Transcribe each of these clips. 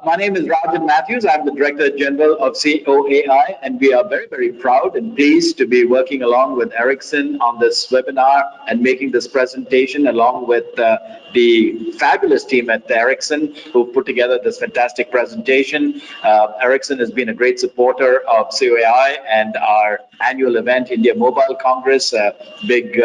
My name is Rajan Matthews. I'm the Director General of COAI, and we are very, very proud and pleased to be working along with Ericsson on this webinar and making this presentation along with the fabulous team at Ericsson who put together this fantastic presentation. Ericsson has been a great supporter of COAI and our annual event, India Mobile Congress, a big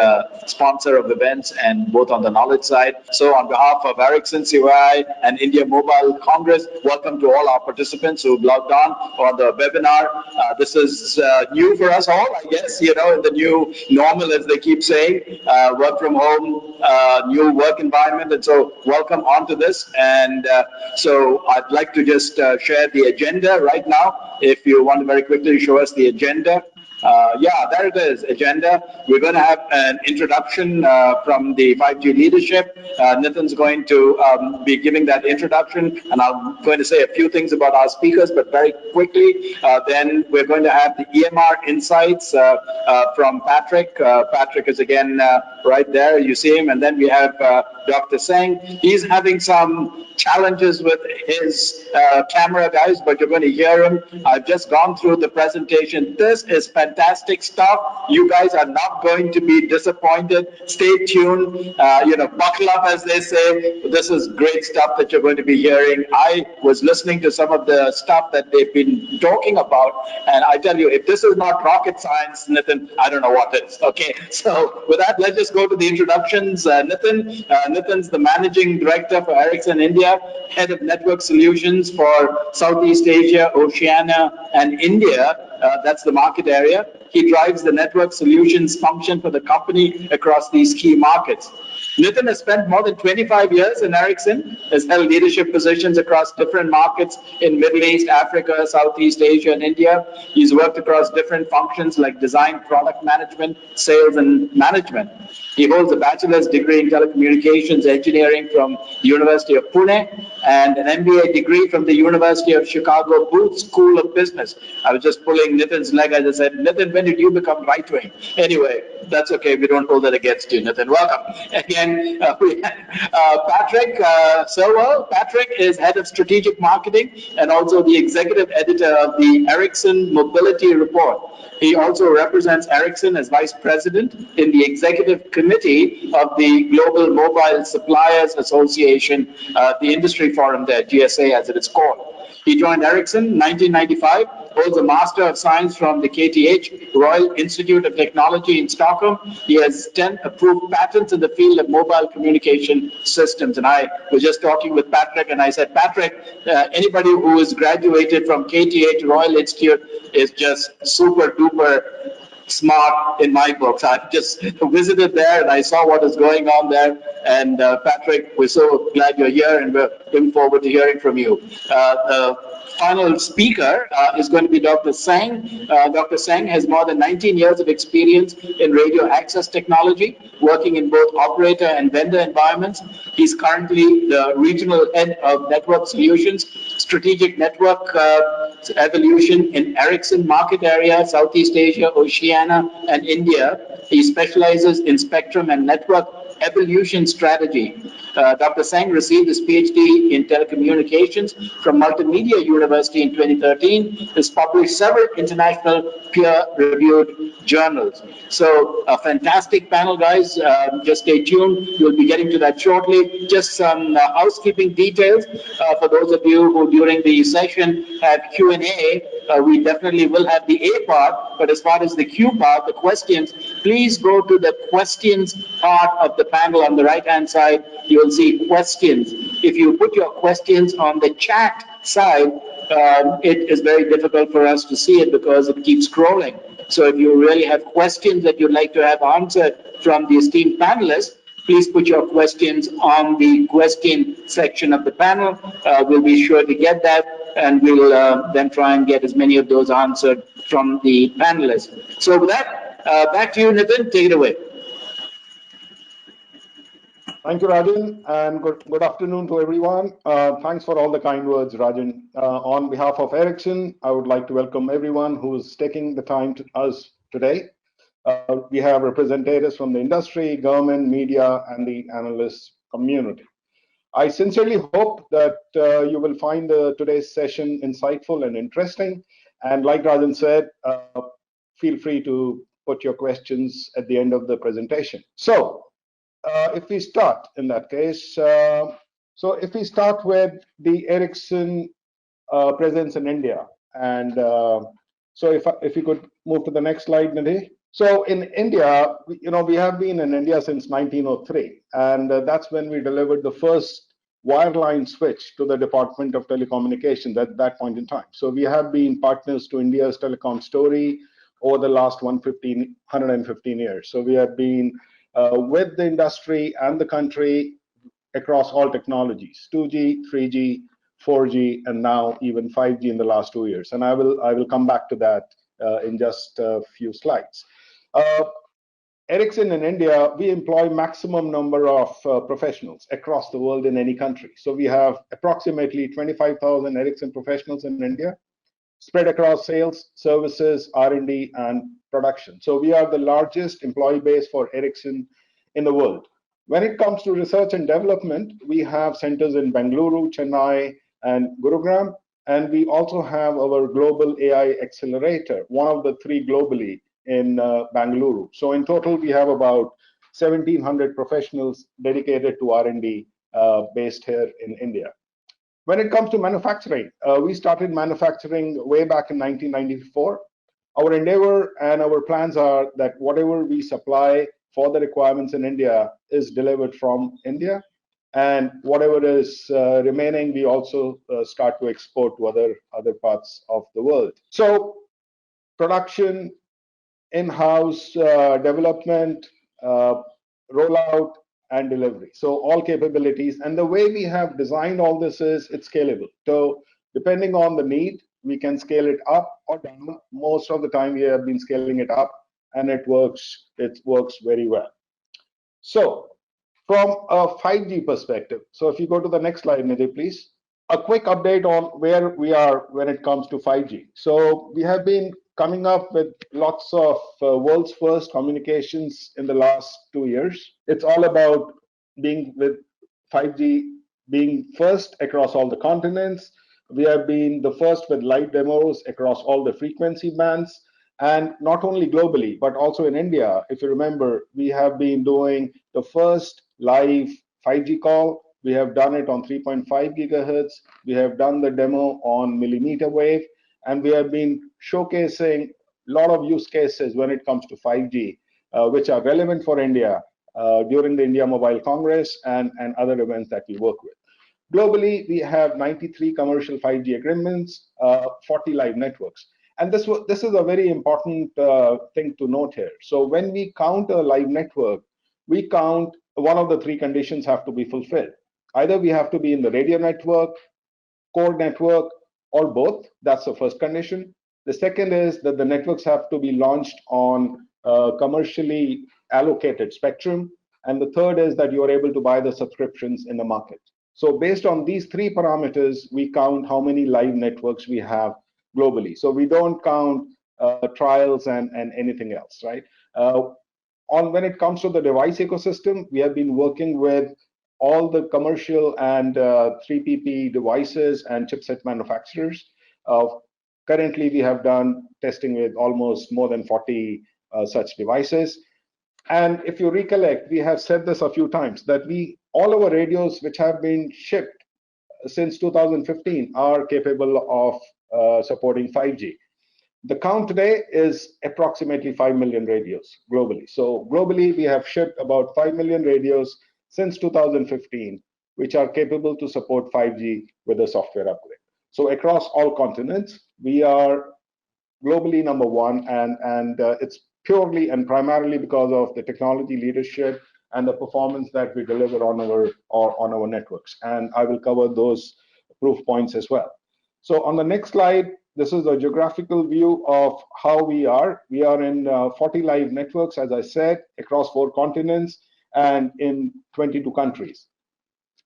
sponsor of events and both on the knowledge side. So on behalf of Ericsson, COAI and India Mobile Congress, welcome to all our participants who've logged on the webinar. This is new for us all, I guess, you know, in the new normal, as they keep saying, work from home, new work environment. And so welcome onto this. And so I'd like to just share the agenda right now. If you want to very quickly show us the agenda. Yeah, there it is, agenda. We're going to have an introduction from the 5G leadership. Nitin's going to be giving that introduction, and I'm going to say a few things about our speakers, but very quickly. Then we're going to have the EMR insights from Patrick. Patrick is again right there, you see him. And then we have Dr. Singh. He's having some challenges with his camera, guys, but you're going to hear him. I've just gone through the presentation. This is fantastic stuff. You guys are not going to be disappointed. Stay tuned. You know, buckle up, as they say. This is great stuff that you're going to be hearing. I was listening to some of the stuff that they've been talking about, and I tell you, if this is not rocket science, Nitin, I don't know what is. Okay, so with that, let's just go to the introductions. Nitin's the Managing Director for Ericsson India, Head of Network Solutions for Southeast Asia, Oceania, and India. That's the market area. He drives the network solutions function for the company across these key markets. Nitin has spent more than 25 years in Ericsson, has held leadership positions across different markets in Middle East, Africa, Southeast Asia, and India. He's worked across different functions like design, product management, sales, and management. He holds a bachelor's degree in telecommunications engineering from the University of Pune and an MBA degree from the University of Chicago Booth School of Business. I was just pulling Nitin's leg. I just said, Nitin, when did you become right-wing? Anyway, that's okay. We don't hold that against you, Nitin. Welcome. Again, we have Patrick Silver. Patrick is head of strategic marketing and also the executive editor of the Ericsson Mobility Report. He also represents Ericsson as vice president in the executive committee of the Global Mobile Suppliers Association, the industry forum there, GSA as it is called. He joined Ericsson in 1995, holds a Master of Science from the KTH, Royal Institute of Technology in Stockholm. He has 10 approved patents in the field of mobile communication systems. And I was just talking with Patrick, and I said, Patrick, anybody who is graduated from KTH, Royal Institute, is just super duper smart in my books. I just visited there and I saw what is going on there. And Patrick, we're so glad you're here and we're looking forward to hearing from you. The final speaker is going to be Dr. Singh. Dr. Singh has more than 19 years of experience in radio access technology, working in both operator and vendor environments. He's currently the regional head of network solutions, strategic network evolution in Ericsson market area, Southeast Asia, Oceania, and India. He specializes in spectrum and network evolution strategy. Dr. Singh received his PhD in telecommunications from Multimedia University in 2013. Has published several international peer-reviewed journals. So a fantastic panel, guys. Just stay tuned. We'll be getting to that shortly. Just some housekeeping details for those of you who during the session have Q&A. We definitely will have the A part, but as far as the Q part, the questions, please go to the questions part of the panel on the right-hand side. You will see questions. If you put your questions on the chat side, it is very difficult for us to see it because it keeps scrolling. So if you really have questions that you'd like to have answered from the esteemed panelists, please put your questions on the question section of the panel. We'll be sure to get that, and we'll then try and get as many of those answered from the panelists. So with that, back to you, Nitin. Take it away. Thank you, Rajan, and good afternoon to everyone. Thanks for all the kind words, Rajan. On behalf of Ericsson, I would like to welcome everyone who is taking the time to us today. We have representatives from the industry, government, media, and the analyst community. I sincerely hope that you will find today's session insightful and interesting. And like Rajan said, feel free to put your questions at the end of the presentation. So if we start in that case, so if we start with the Ericsson presence in India, and so if you could move to the next slide, Nidhi. So in India, we have been in India since 1903, and that's when we delivered the first wireline switch to the Department of Telecommunications at that point in time. So we have been partners to India's telecom story over the last 115 years. So we have been with the industry and the country across all technologies: 2G, 3G, 4G, and now even 5G in the last 2 years. And I will come back to that in just a few slides. Ericsson in India, we employ maximum number of professionals across the world in any country. So we have approximately 25,000 Ericsson professionals in India, spread across sales, services, R&D, and production. So we are the largest employee base for Ericsson in the world. When it comes to research and development, we have centers in Bengaluru, Chennai, and Gurugram. And we also have our global AI accelerator, one of the three globally in Bengaluru. So in total, we have about 1,700 professionals dedicated to R&D based here in India. When it comes to manufacturing, we started manufacturing way back in 1994. Our endeavor and our plans are that whatever we supply for the requirements in India is delivered from India, and whatever is remaining, we also start to export to other parts of the world. So production, in-house development, rollout, and delivery. So all capabilities. And the way we have designed all this is it's scalable. So depending on the need, we can scale it up or down. Most of the time we have been scaling it up, and it works very well. So from a 5G perspective, so if you go to the next slide, Nidhi, please. A quick update on where we are when it comes to 5G. So we have been coming up with lots of world's first communications in the last 2 years. It's all about being with 5G being first across all the continents. We have been the first with live demos across all the frequency bands, and not only globally, but also in India. If you remember, we have been doing the first live 5G call. We have done it on 3.5 gigahertz. We have done the demo on millimeter wave, and we have been showcasing a lot of use cases when it comes to 5G, which are relevant for India during the India Mobile Congress and other events that we work with. Globally, we have 93 commercial 5G agreements, 40 live networks. And this is a very important thing to note here. So when we count a live network, we count one of the three conditions have to be fulfilled. Either we have to be in the radio network, core network, or both. That's the first condition. The second is that the networks have to be launched on commercially allocated spectrum. And the third is that you are able to buy the subscriptions in the market. So based on these three parameters, we count how many live networks we have globally. So we don't count trials and anything else, right? When it comes to the device ecosystem, we have been working with all the commercial and 3PP devices and chipset manufacturers. Currently, we have done testing with almost more than 40 such devices. And if you recollect, we have said this a few times, that all our radios which have been shipped since 2015 are capable of supporting 5G. The count today is approximately 5 million radios globally. So globally, we have shipped about 5 million radios since 2015, which are capable to support 5G with a software upgrade. So across all continents, we are globally number one, and it's purely and primarily because of the technology leadership and the performance that we deliver on our networks. And I will cover those proof points as well. So on the next slide, this is a geographical view of how we are. We are in 40 live networks, as I said, across 4 continents and in 22 countries.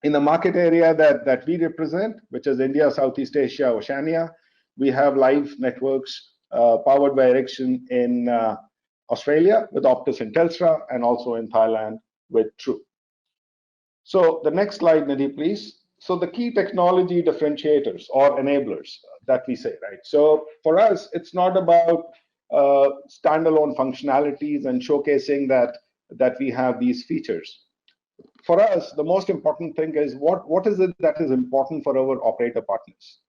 In the market area that we represent, which is India, Southeast Asia, Oceania, we have live networks powered by Ericsson in Australia with Optus and Telstra, and also in Thailand with True. So the next slide, Nidhi, please. So the key technology differentiators or enablers that we say, right? So for us, it's not about standalone functionalities and showcasing that we have these features. For us, the most important thing is what is it that is important for our operator partners?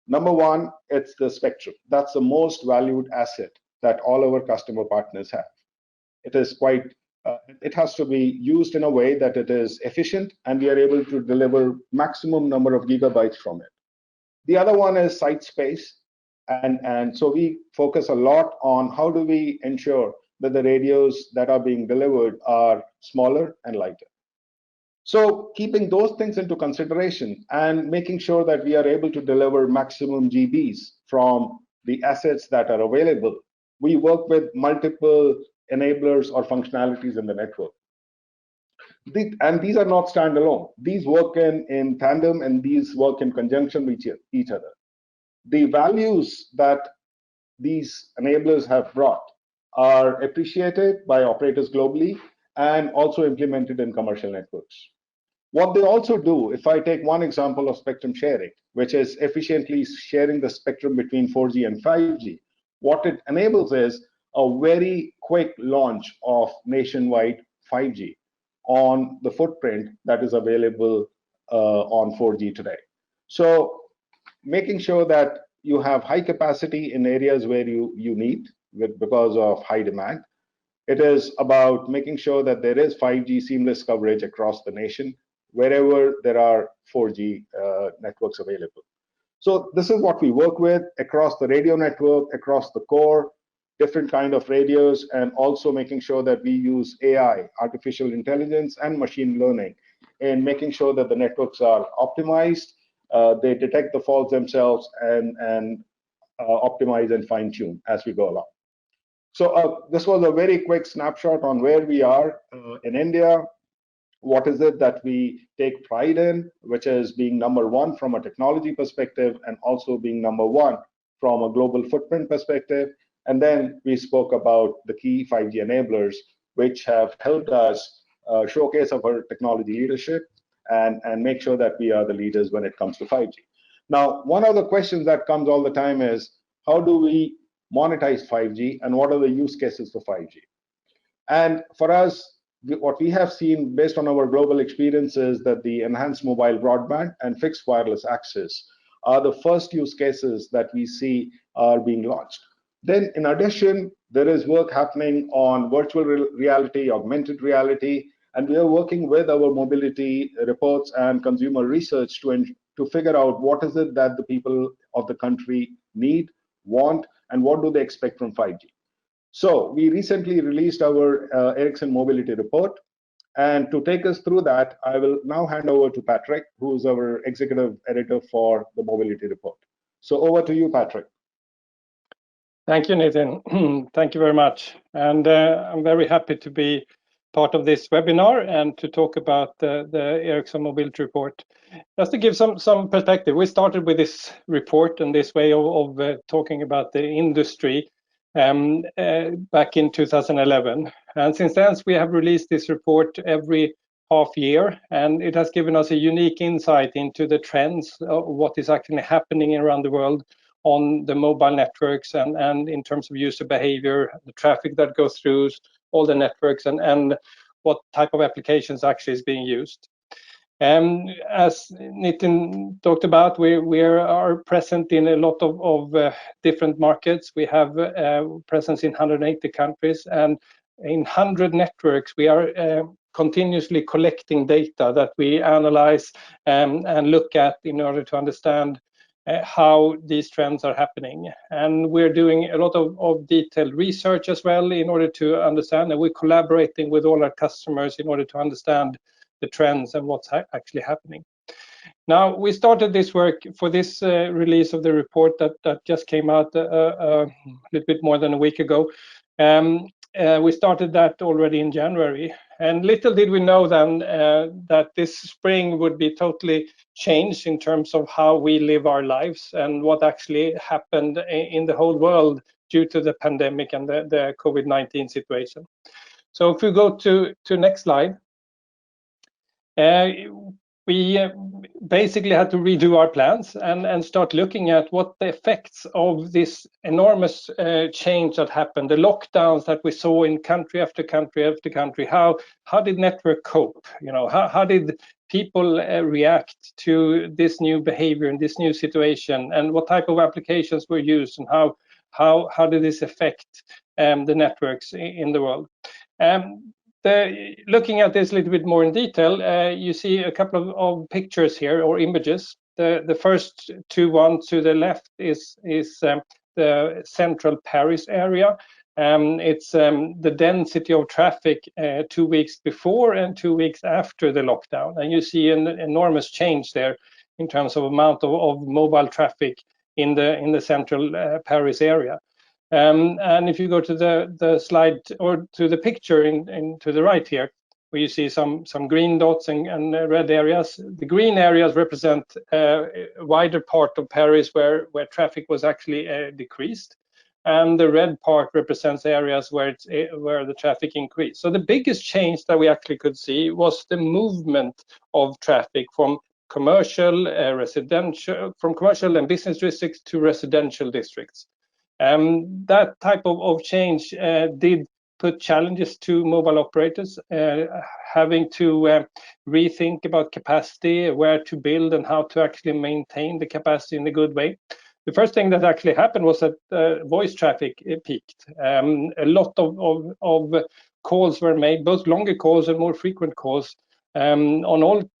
Number one, it's the spectrum. That's the most valued asset that all our customer partners have. It is quite, it has to be used in a way that it is efficient and we are able to deliver maximum number of gigabytes from it. The other one is site space. And so we focus a lot on how do we ensure that the radios that are being delivered are smaller and lighter. So keeping those things into consideration and making sure that we are able to deliver maximum GBs from the assets that are available, we work with multiple enablers or functionalities in the network. And these are not standalone. These work in tandem and these work in conjunction with each other. The values that these enablers have brought are appreciated by operators globally and also implemented in commercial networks. What they also do, if I take one example of spectrum sharing, which is efficiently sharing the spectrum between 4G and 5G, what it enables is a very quick launch of nationwide 5G on the footprint that is available on 4G today. So making sure that you have high capacity in areas where you need because of high demand. It is about making sure that there is 5G seamless coverage across the nation wherever there are 4G networks available. So this is what we work with across the radio network, across the core, different kind of radios, and also making sure that we use AI, artificial intelligence, and machine learning in making sure that the networks are optimized, they detect the faults themselves, and optimize and fine tune as we go along. So this was a very quick snapshot on where we are in India. What is it that we take pride in, which is being number one from a technology perspective and also being number one from a global footprint perspective. And then we spoke about the key 5G enablers, which have helped us showcase our technology leadership and make sure that we are the leaders when it comes to 5G. Now, one of the questions that comes all the time is, how do we monetize 5G and what are the use cases for 5G? And for us, what we have seen based on our global experience is that the enhanced mobile broadband and fixed wireless access are the first use cases that we see are being launched. Then in addition, there is work happening on virtual reality, augmented reality, and we are working with our mobility reports and consumer research to figure out what is it that the people of the country need, want, and what do they expect from 5G. So we recently released our Ericsson Mobility Report. And to take us through that, I will now hand over to Patrick, who is our executive editor for the Mobility Report. So over to you, Patrick. Thank you, Nitin. Thank you very much. And I'm very happy to be part of this webinar and to talk about the Ericsson Mobility Report. Just to give some perspective, we started with this report and this way of talking about the industry back in 2011. And since then, we have released this report every half year, and it has given us a unique insight into the trends of what is actually happening around the world on the mobile networks and in terms of user behavior, the traffic that goes through all the networks, and what type of applications actually is being used. As Nitin talked about, we are present in a lot of different markets. We have presence in 180 countries, and in 100 networks, we are continuously collecting data that we analyze and look at in order to understand how these trends are happening. And we're doing a lot of detailed research as well in order to understand, and we're collaborating with all our customers in order to understand the trends and what's actually happening. Now, we started this work for this release of the report that just came out a little bit more than a week ago. We started that already in January, and little did we know then that this spring would be totally changed in terms of how we live our lives and what actually happened in the whole world due to the pandemic and the COVID-19 situation. So if we go to next slide. We basically had to redo our plans and start looking at what the effects of this enormous change that happened, the lockdowns that we saw in country after country after country. How did network cope? You know, how did people react to this new behavior and this new situation, and what type of applications were used, and how did this affect the networks in the world? Looking at this a little bit more in detail, you see a couple of pictures here, or images. The first two ones to the left is the central Paris area. It's the density of traffic 2 weeks before and 2 weeks after the lockdown, and you see an enormous change there in terms of amount of mobile traffic in the central Paris area. And if you go to the slide, or to the picture to the right here, where you see some green dots and red areas. The green areas represent a wider part of Paris where traffic was actually decreased, and the red part represents areas where the traffic increased. So the biggest change that we actually could see was the movement of traffic from commercial, from commercial and business districts to residential districts. That type of change did put challenges to mobile operators, having to rethink about capacity, where to build, and how to actually maintain the capacity in a good way. The first thing that actually happened was that voice traffic peaked. A lot of calls were made, both longer calls and more frequent calls, on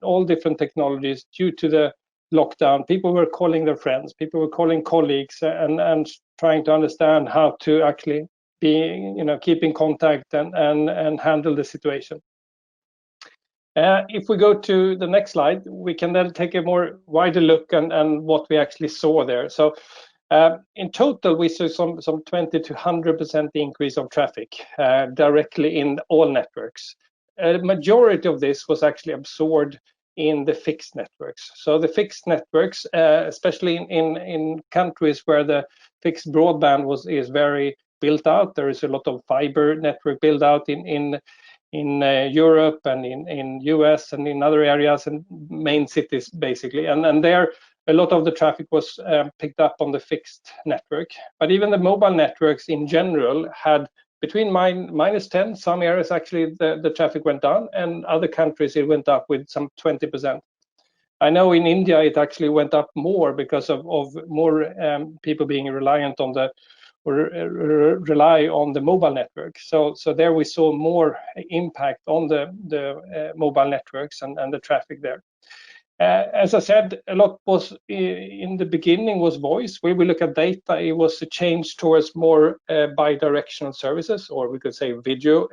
all different technologies due to the lockdown. People were calling their friends, people were calling colleagues, and trying to understand how to actually keep in contact and handle the situation. If we go to the next slide, we can then take a more wider look and what we actually saw there. So in total, we saw some 20 to 100% increase of traffic directly in all networks. A majority of this was actually absorbed in the fixed networks. So the fixed networks, especially in countries where the fixed broadband is very built out, there is a lot of fiber network built out in Europe and in US and in other areas and main cities basically, and there a lot of the traffic was picked up on the fixed network. But even the mobile networks in general had between -10, some areas actually the traffic went down, and other countries it went up with some 20%. I know in India it actually went up more because of more people being reliant on rely on the mobile network. So there we saw more impact on the mobile networks and the traffic there. As I said, a lot was in the beginning was voice. When we look at data, it was a change towards more bi-directional services, or we could say video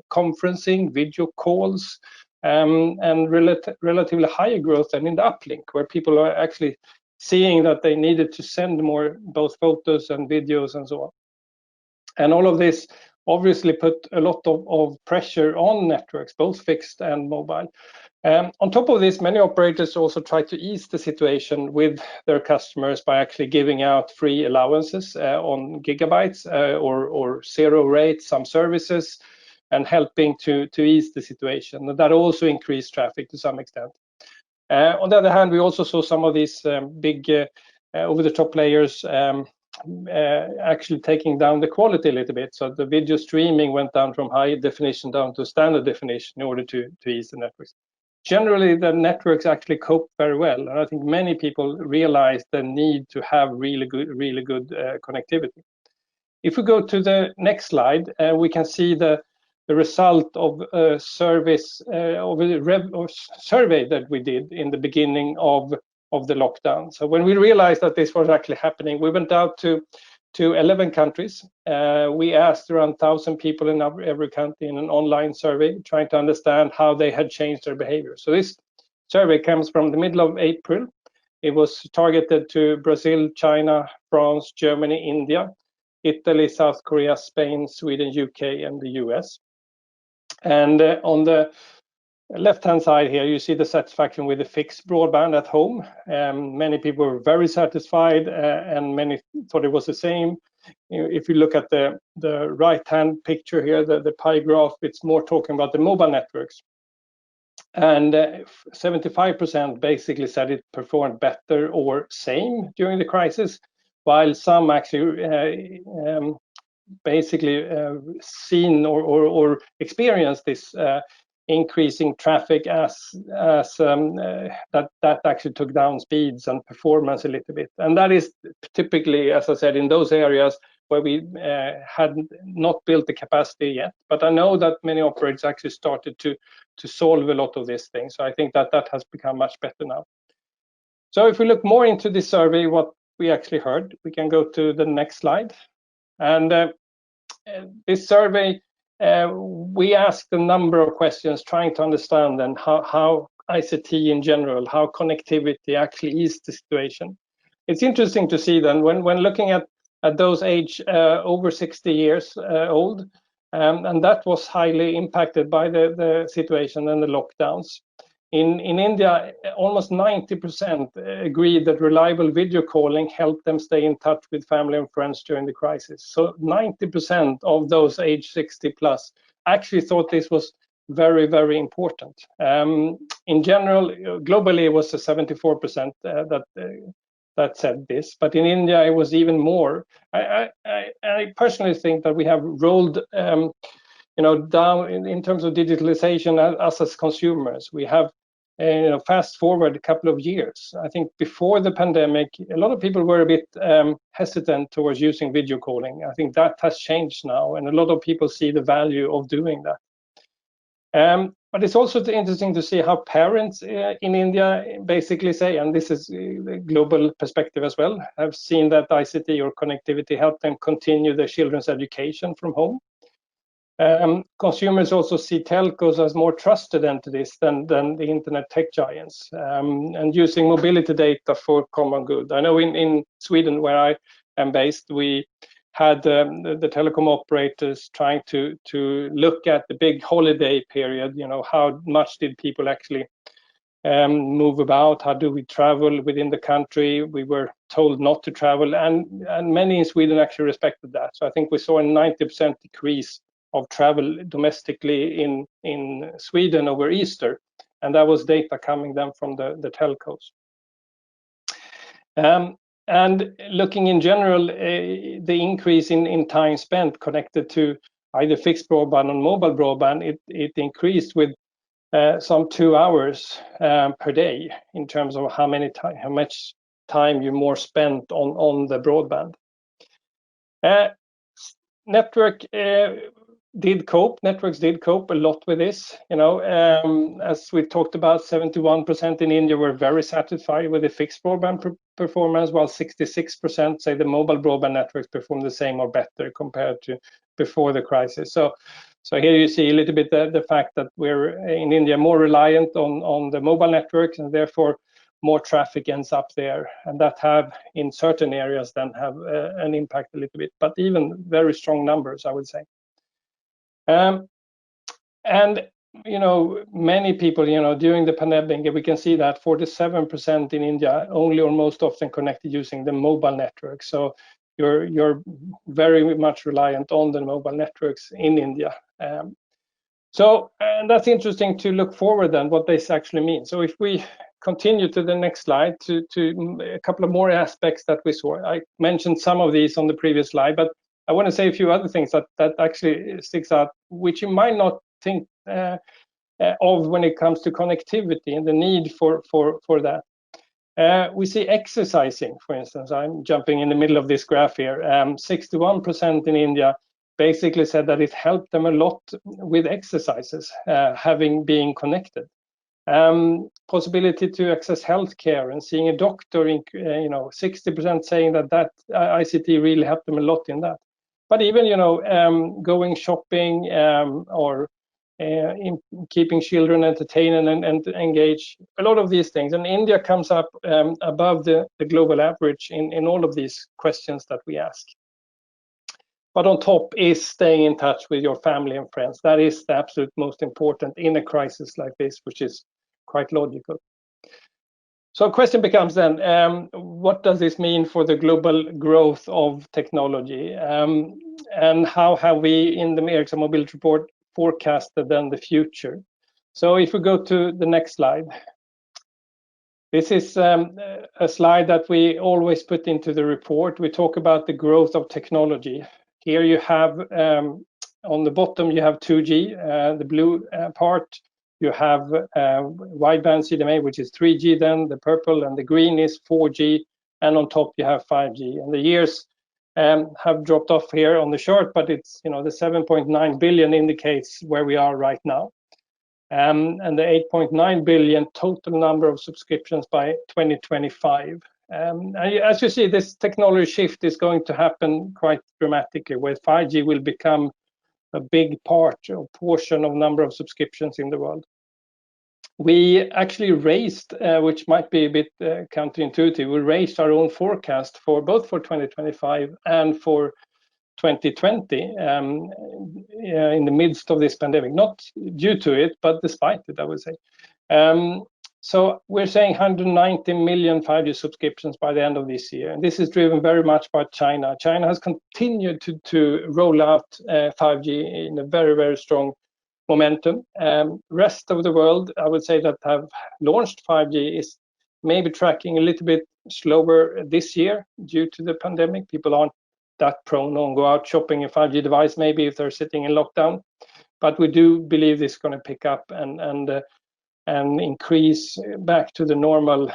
conferencing, video calls, and relatively higher growth than in the uplink, where people are actually seeing that they needed to send more, both photos and videos and so on. And all of this obviously put a lot of pressure on networks, both fixed and mobile. On top of this, many operators also try to ease the situation with their customers by actually giving out free allowances on gigabytes or zero rate some services, and helping to ease the situation. And that also increased traffic to some extent. On the other hand, we also saw some of these big over-the-top players actually taking down the quality a little bit. So the video streaming went down from high definition down to standard definition in order to ease the networks. Generally, the networks actually cope very well, and I think many people realize the need to have really good connectivity. If we go to the next slide, we can see the result of a survey that we did in the beginning of the lockdown. So when we realized that this was actually happening, we went out to 11 countries. We asked around 1,000 people in every country in an online survey, trying to understand how they had changed their behavior. So this survey comes from the middle of April. It was targeted to Brazil, China, France, Germany, India, Italy, South Korea, Spain, Sweden, UK, and the US. And on the left-hand side here, you see the satisfaction with the fixed broadband at home. Many people were very satisfied, and many thought it was the same. If you look at the right-hand picture here, the pie graph, it's more talking about the mobile networks. and 75% basically said it performed better or same during the crisis, while some actually basically seen or experienced this increasing traffic as that actually took down speeds and performance a little bit. And that is typically, as I said, in those areas where we had not built the capacity yet. But I know that many operators actually started to solve a lot of these things. So I think that has become much better now. So if we look more into this survey, what we actually heard, we can go to the next slide. And this survey, we asked a number of questions trying to understand then how ICT in general, how connectivity actually is the situation. It's interesting to see then when looking at those age over 60 years old, and that was highly impacted by the situation and the lockdowns. In India, almost 90% agreed that reliable video calling helped them stay in touch with family and friends during the crisis. So 90% of those age 60 plus actually thought this was very, very important. In general, globally, it was a 74% that said this, but in India, it was even more. I personally think that we have rolled down in terms of digitalization us as consumers. We have fast forward a couple of years. I think before the pandemic, a lot of people were a bit hesitant towards using video calling. I think that has changed now, and a lot of people see the value of doing that. But it's also interesting to see how parents in India basically say, and this is the global perspective as well, have seen that ICT or connectivity helped them continue their children's education from home. Consumers also see telcos as more trusted entities than the internet tech giants, and using mobility data for common good. I know in Sweden, where I am based, we had the telecom operators trying to look at the big holiday period. How much did people actually move about? How do we travel within the country? We were told not to travel, and many in Sweden actually respected that. So I think we saw a 90% decrease of travel domestically in Sweden over Easter, and that was data coming then from the telcos. And looking in general, the increase in time spent connected to either fixed broadband or mobile broadband, it increased with some 2 hours per day in terms of how much time you more spent on the broadband. Networks did cope a lot with this. As we talked about, 71% in India were very satisfied with the fixed broadband performance, while 66% say the mobile broadband networks performed the same or better compared to before the crisis. So here you see a little bit the fact that we're in India more reliant on the mobile networks, and therefore more traffic ends up there, and that have in certain areas then have an impact a little bit, but even very strong numbers, I would say. And many people, during the pandemic, we can see that 47% in India only or most often connected using the mobile network. So you're very much reliant on the mobile networks in India. And that's interesting to look forward then what this actually means. So if we continue to the next slide to a couple of more aspects that we saw. I mentioned some of these on the previous slide, but I want to say a few other things that actually sticks out, which you might not think of when it comes to connectivity and the need for that. We see exercising, for instance. I'm jumping in the middle of this graph here. 61% in India basically said that it helped them a lot with exercises, being connected. Possibility to access healthcare and seeing a doctor, 60% saying that ICT really helped them a lot in that. But even, going shopping or in keeping children entertained and engaged, a lot of these things. And India comes up above the global average in all of these questions that we ask. But on top is staying in touch with your family and friends. That is the absolute most important in a crisis like this, which is quite logical. So the question becomes then, what does this mean for the global growth of technology? And how have we in the Ericsson Mobility Report forecasted then the future? So if we go to the next slide, this is a slide that we always put into the report. We talk about the growth of technology. Here you have on the bottom you have 2G, the blue part. You have wideband CDMA, which is 3G. Then the purple and the green is 4G, and on top you have 5G. And the years have dropped off here on the chart, but it's the 7.9 billion indicates where we are right now. And the 8.9 billion total number of subscriptions by 2025. As you see, this technology shift is going to happen quite dramatically, where 5G will become a big part or portion of number of subscriptions in the world. We actually raised, which might be a bit counterintuitive, we raised our own forecast for both for 2025 and for 2020 in the midst of this pandemic, not due to it, but despite it, I would say. So we're saying 190 million 5G subscriptions by the end of this year. And this is driven very much by China. China has continued to roll out 5G in a very, very strong momentum. Rest of the world, I would say, that have launched 5G is maybe tracking a little bit slower this year due to the pandemic. People aren't that prone to go out shopping a 5G device, maybe if they're sitting in lockdown. But we do believe this is going to pick up and increase back to the normal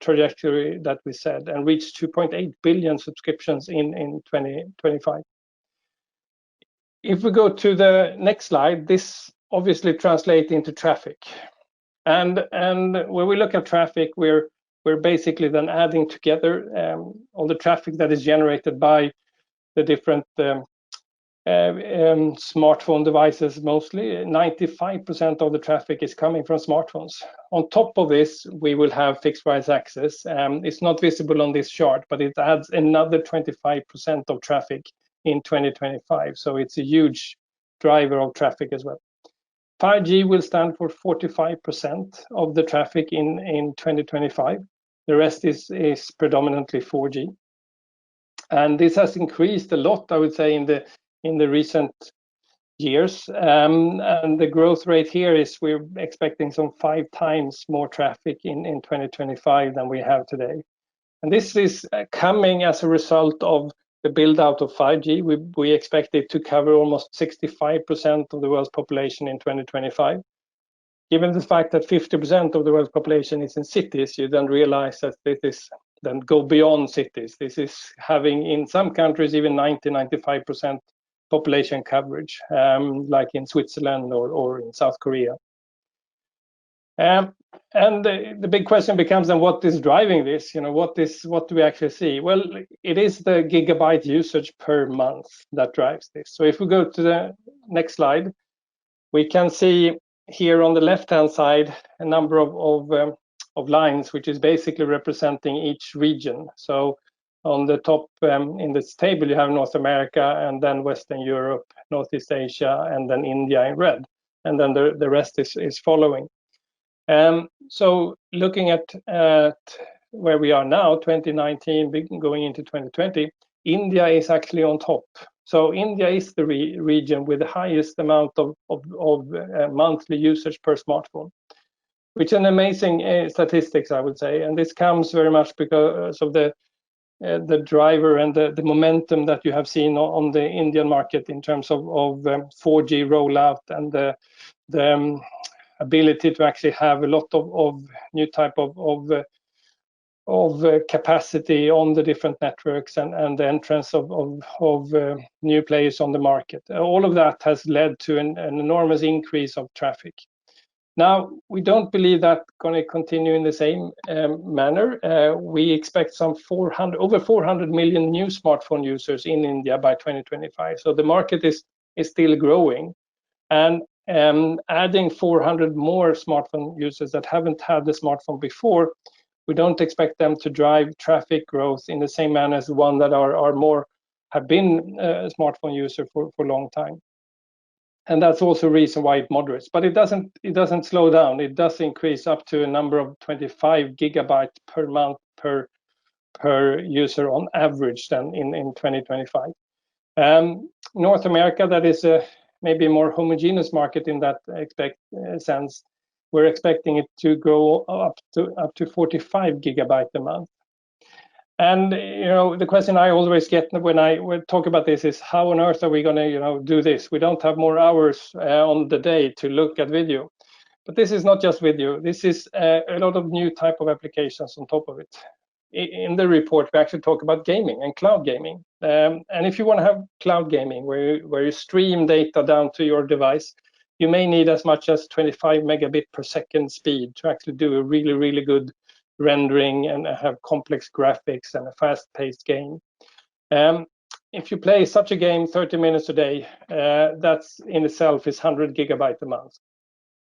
trajectory that we said, and reach 2.8 billion subscriptions in 2025. If we go to the next slide, this obviously translates into traffic. And when we look at traffic, we're basically then adding together all the traffic that is generated by the different smartphone devices. Mostly 95% of the traffic is coming from smartphones. On top of this, we will have fixed wireless access. It's not visible on this chart, but it adds another 25% of traffic in 2025. So it's a huge driver of traffic as well. 5G will stand for 45% of the traffic in 2025. The rest is predominantly 4G. And this has increased a lot, I would say, in the recent years. And the growth rate here is we're expecting some 5 times more traffic in 2025 than we have today. And this is coming as a result of the build out of 5G. We expect it to cover almost 65% of the world's population in 2025. Given the fact that 50% of the world's population is in cities, you then realize that this is then go beyond cities. This is having in some countries even 90-95% population coverage, like in Switzerland or in South Korea. And the big question becomes then, what is driving this? What do we actually see? Well, it is the gigabyte usage per month that drives this. So if we go to the next slide, we can see here on the left-hand side a number of lines, which is basically representing each region. So on the top in this table, you have North America, and then Western Europe, Northeast Asia, and then India in red. And then the rest is following. So looking at where we are now, 2019, going into 2020, India is actually on top. So India is the region with the highest amount of monthly usage per smartphone, which is an amazing statistics, I would say. And this comes very much because of the driver and the momentum that you have seen on the Indian market in terms of 4G rollout and the ability to actually have a lot of new type of capacity on the different networks and the entrance of new players on the market. All of that has led to an enormous increase of traffic. Now, we don't believe that's going to continue in the same manner. We expect over 400 million new smartphone users in India by 2025. So the market is still growing. And adding 400 more smartphone users that haven't had the smartphone before, we don't expect them to drive traffic growth in the same manner as the one that have been a smartphone user for a long time. And that's also a reason why it moderates. But it doesn't slow down. It does increase up to a number of 25 gigabytes per month per user on average then in 2025. North America, that is maybe a more homogeneous market in that sense, we're expecting it to grow up to 45 gigabyte a month. And the question I always get when I talk about this is, how on earth are we going to do this? We don't have more hours on the day to look at video. But this is not just video. This is a lot of new type of applications on top of it. In the report, we actually talk about gaming and cloud gaming. And if you want to have cloud gaming, where you stream data down to your device, you may need as much as 25 megabit per second speed to actually do a really, really good rendering and have complex graphics and a fast-paced game. If you play such a game 30 minutes a day, that's in itself is 100 gigabyte a month.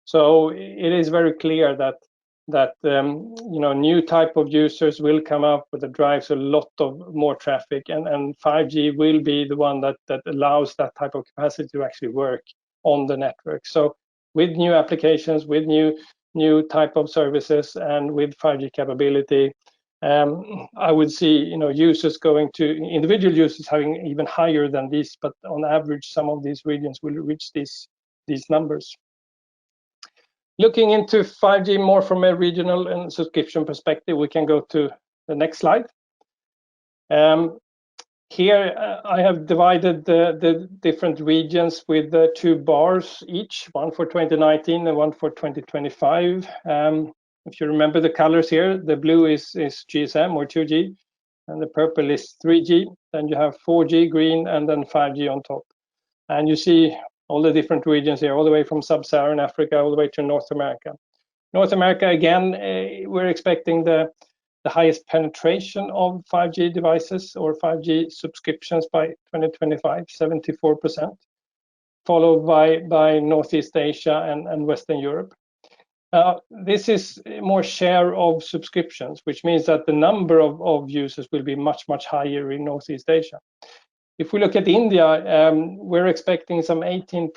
So it is very clear that new type of users will come up with that drives a lot of more traffic, and 5G will be the one that allows that type of capacity to actually work on the network. So with new applications, with new type of services, and with 5G capability, I would see users going to individual users having even higher than this, but on average some of these regions will reach these numbers. Looking into 5G more from a regional and subscription perspective, we can go to the next slide. Here I have divided the different regions with the 2 bars each, one for 2019 and one for 2025. If you remember the colors here, the blue is GSM or 2G, and the purple is 3G. Then you have 4G green, and then 5G on top. And you see all the different regions here, all the way from sub-Saharan Africa all the way to North America. North America, again, we're expecting the highest penetration of 5G devices or 5G subscriptions by 2025, 74%, followed by Northeast Asia and Western Europe. This is more share of subscriptions, which means that the number of users will be much, much higher in Northeast Asia. If we look at India, we're expecting some 18%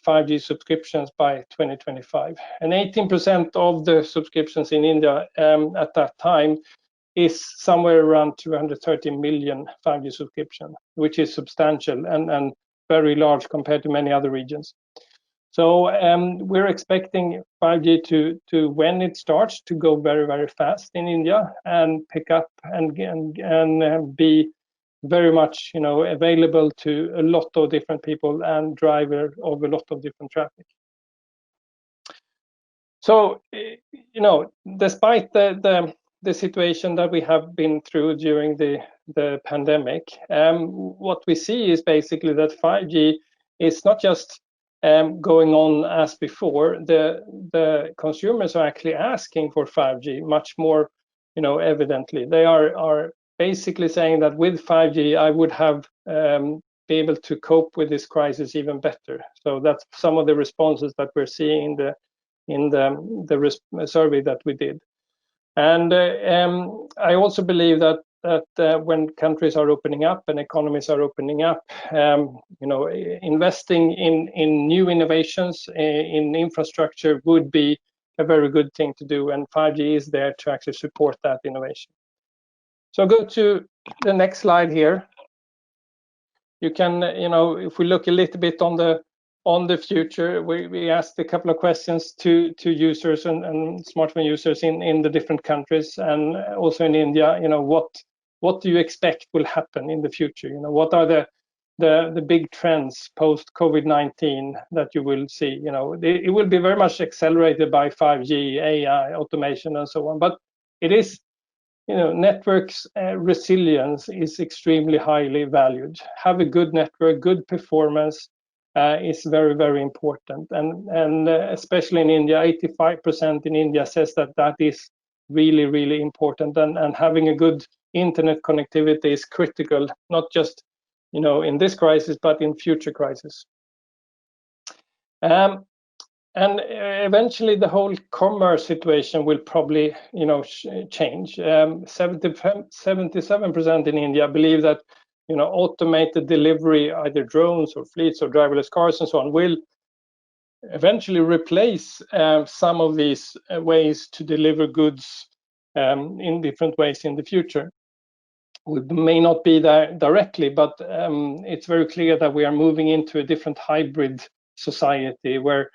5G subscriptions by 2025. And 18% of the subscriptions in India at that time is somewhere around 230 million 5G subscription, which is substantial and very large compared to many other regions. So we're expecting 5G to when it starts to go very, very fast in India and pick up and be very much available to a lot of different people and driver of a lot of different traffic. So despite the situation that we have been through during the pandemic, what we see is basically that 5G is not just going on as before. The consumers are actually asking for 5G much more evidently. They are basically saying that with 5G, I would have be able to cope with this crisis even better. So that's some of the responses that we're seeing in the survey that we did. And I also believe that when countries are opening up and economies are opening up, investing in new innovations in infrastructure would be a very good thing to do, and 5G is there to actually support that innovation. So go to the next slide here. You can, if we look a little bit on the future, we asked a couple of questions to users and smartphone users in the different countries and also in India. What do you expect will happen in the future? What are the big trends post COVID-19 that you will see? It will be very much accelerated by 5G, AI, automation, and so on. But it is networks resilience is extremely highly valued. Have a good network, good performance is very, very important. And especially in India, 85% in India says that is really, really important. And having a good internet connectivity is critical, not just in this crisis, but in future crises. And eventually the whole commerce situation will probably, change. 77% in India believe that, automated delivery, either drones or fleets or driverless cars and so on, will eventually replace some of these ways to deliver goods in different ways in the future. We may not be there directly, but it's very clear that we are moving into a different hybrid society where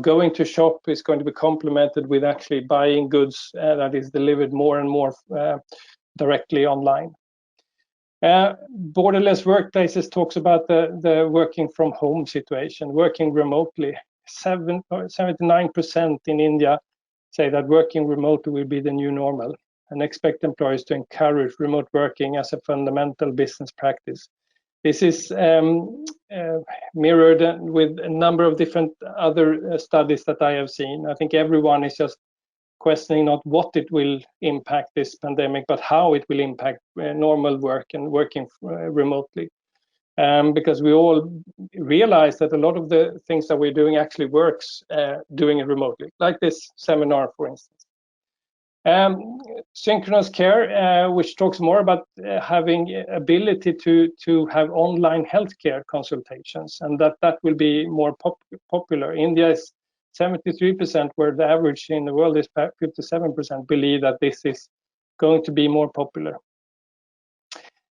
going to shop is going to be complemented with actually buying goods that is delivered more and more directly online. Borderless workplaces talks about the working from home situation, working remotely. 79% in India say that working remotely will be the new normal, and expect employers to encourage remote working as a fundamental business practice. This is mirrored with a number of different other studies that I have seen. I think everyone is just questioning not what it will impact this pandemic, but how it will impact normal work and working remotely. Because we all realize that a lot of the things that we're doing actually works doing it remotely, like this seminar, for instance. Synchronous care, which talks more about having ability to have online healthcare consultations, and that will be more popular. India is 73%, where the average in the world is 57%, believe that this is going to be more popular.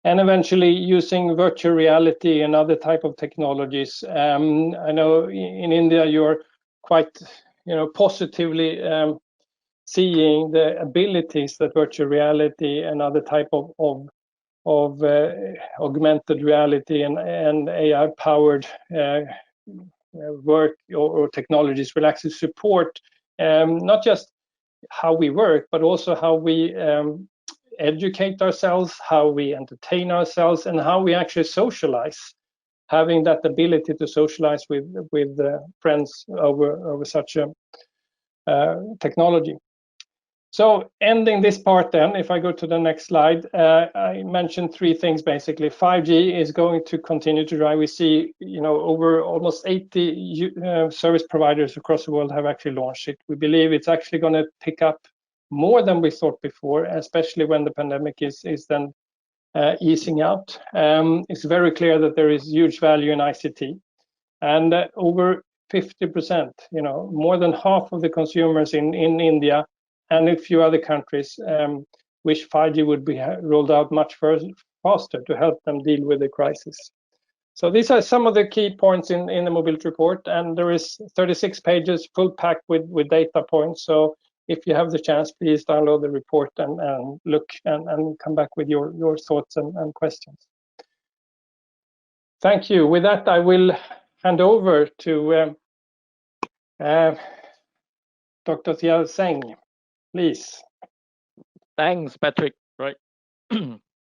And eventually using virtual reality and other type of technologies. I know in India you're quite positively seeing the abilities that virtual reality and other type of augmented reality and AI powered work or technologies will actually support not just how we work, but also how we educate ourselves, how we entertain ourselves, and how we actually socialize. Having that ability to socialize with friends over such a technology. So ending this part then, if I go to the next slide, I mentioned three things basically. 5G is going to continue to drive. We see, over almost 80 service providers across the world have actually launched it. We believe it's actually going to pick up more than we thought before, especially when the pandemic is then easing out. It's very clear that there is huge value in ICT, and over 50%, more than half of the consumers in India and a few other countries wish 5G would be rolled out much faster to help them deal with the crisis. So these are some of the key points in the mobility report, and there is 36 pages full packed with data points. So if you have the chance, please download the report and look and come back with your thoughts and questions. Thank you. With that, I will hand over to Dr. Thial Singh, please. Thanks, Patrick. Right,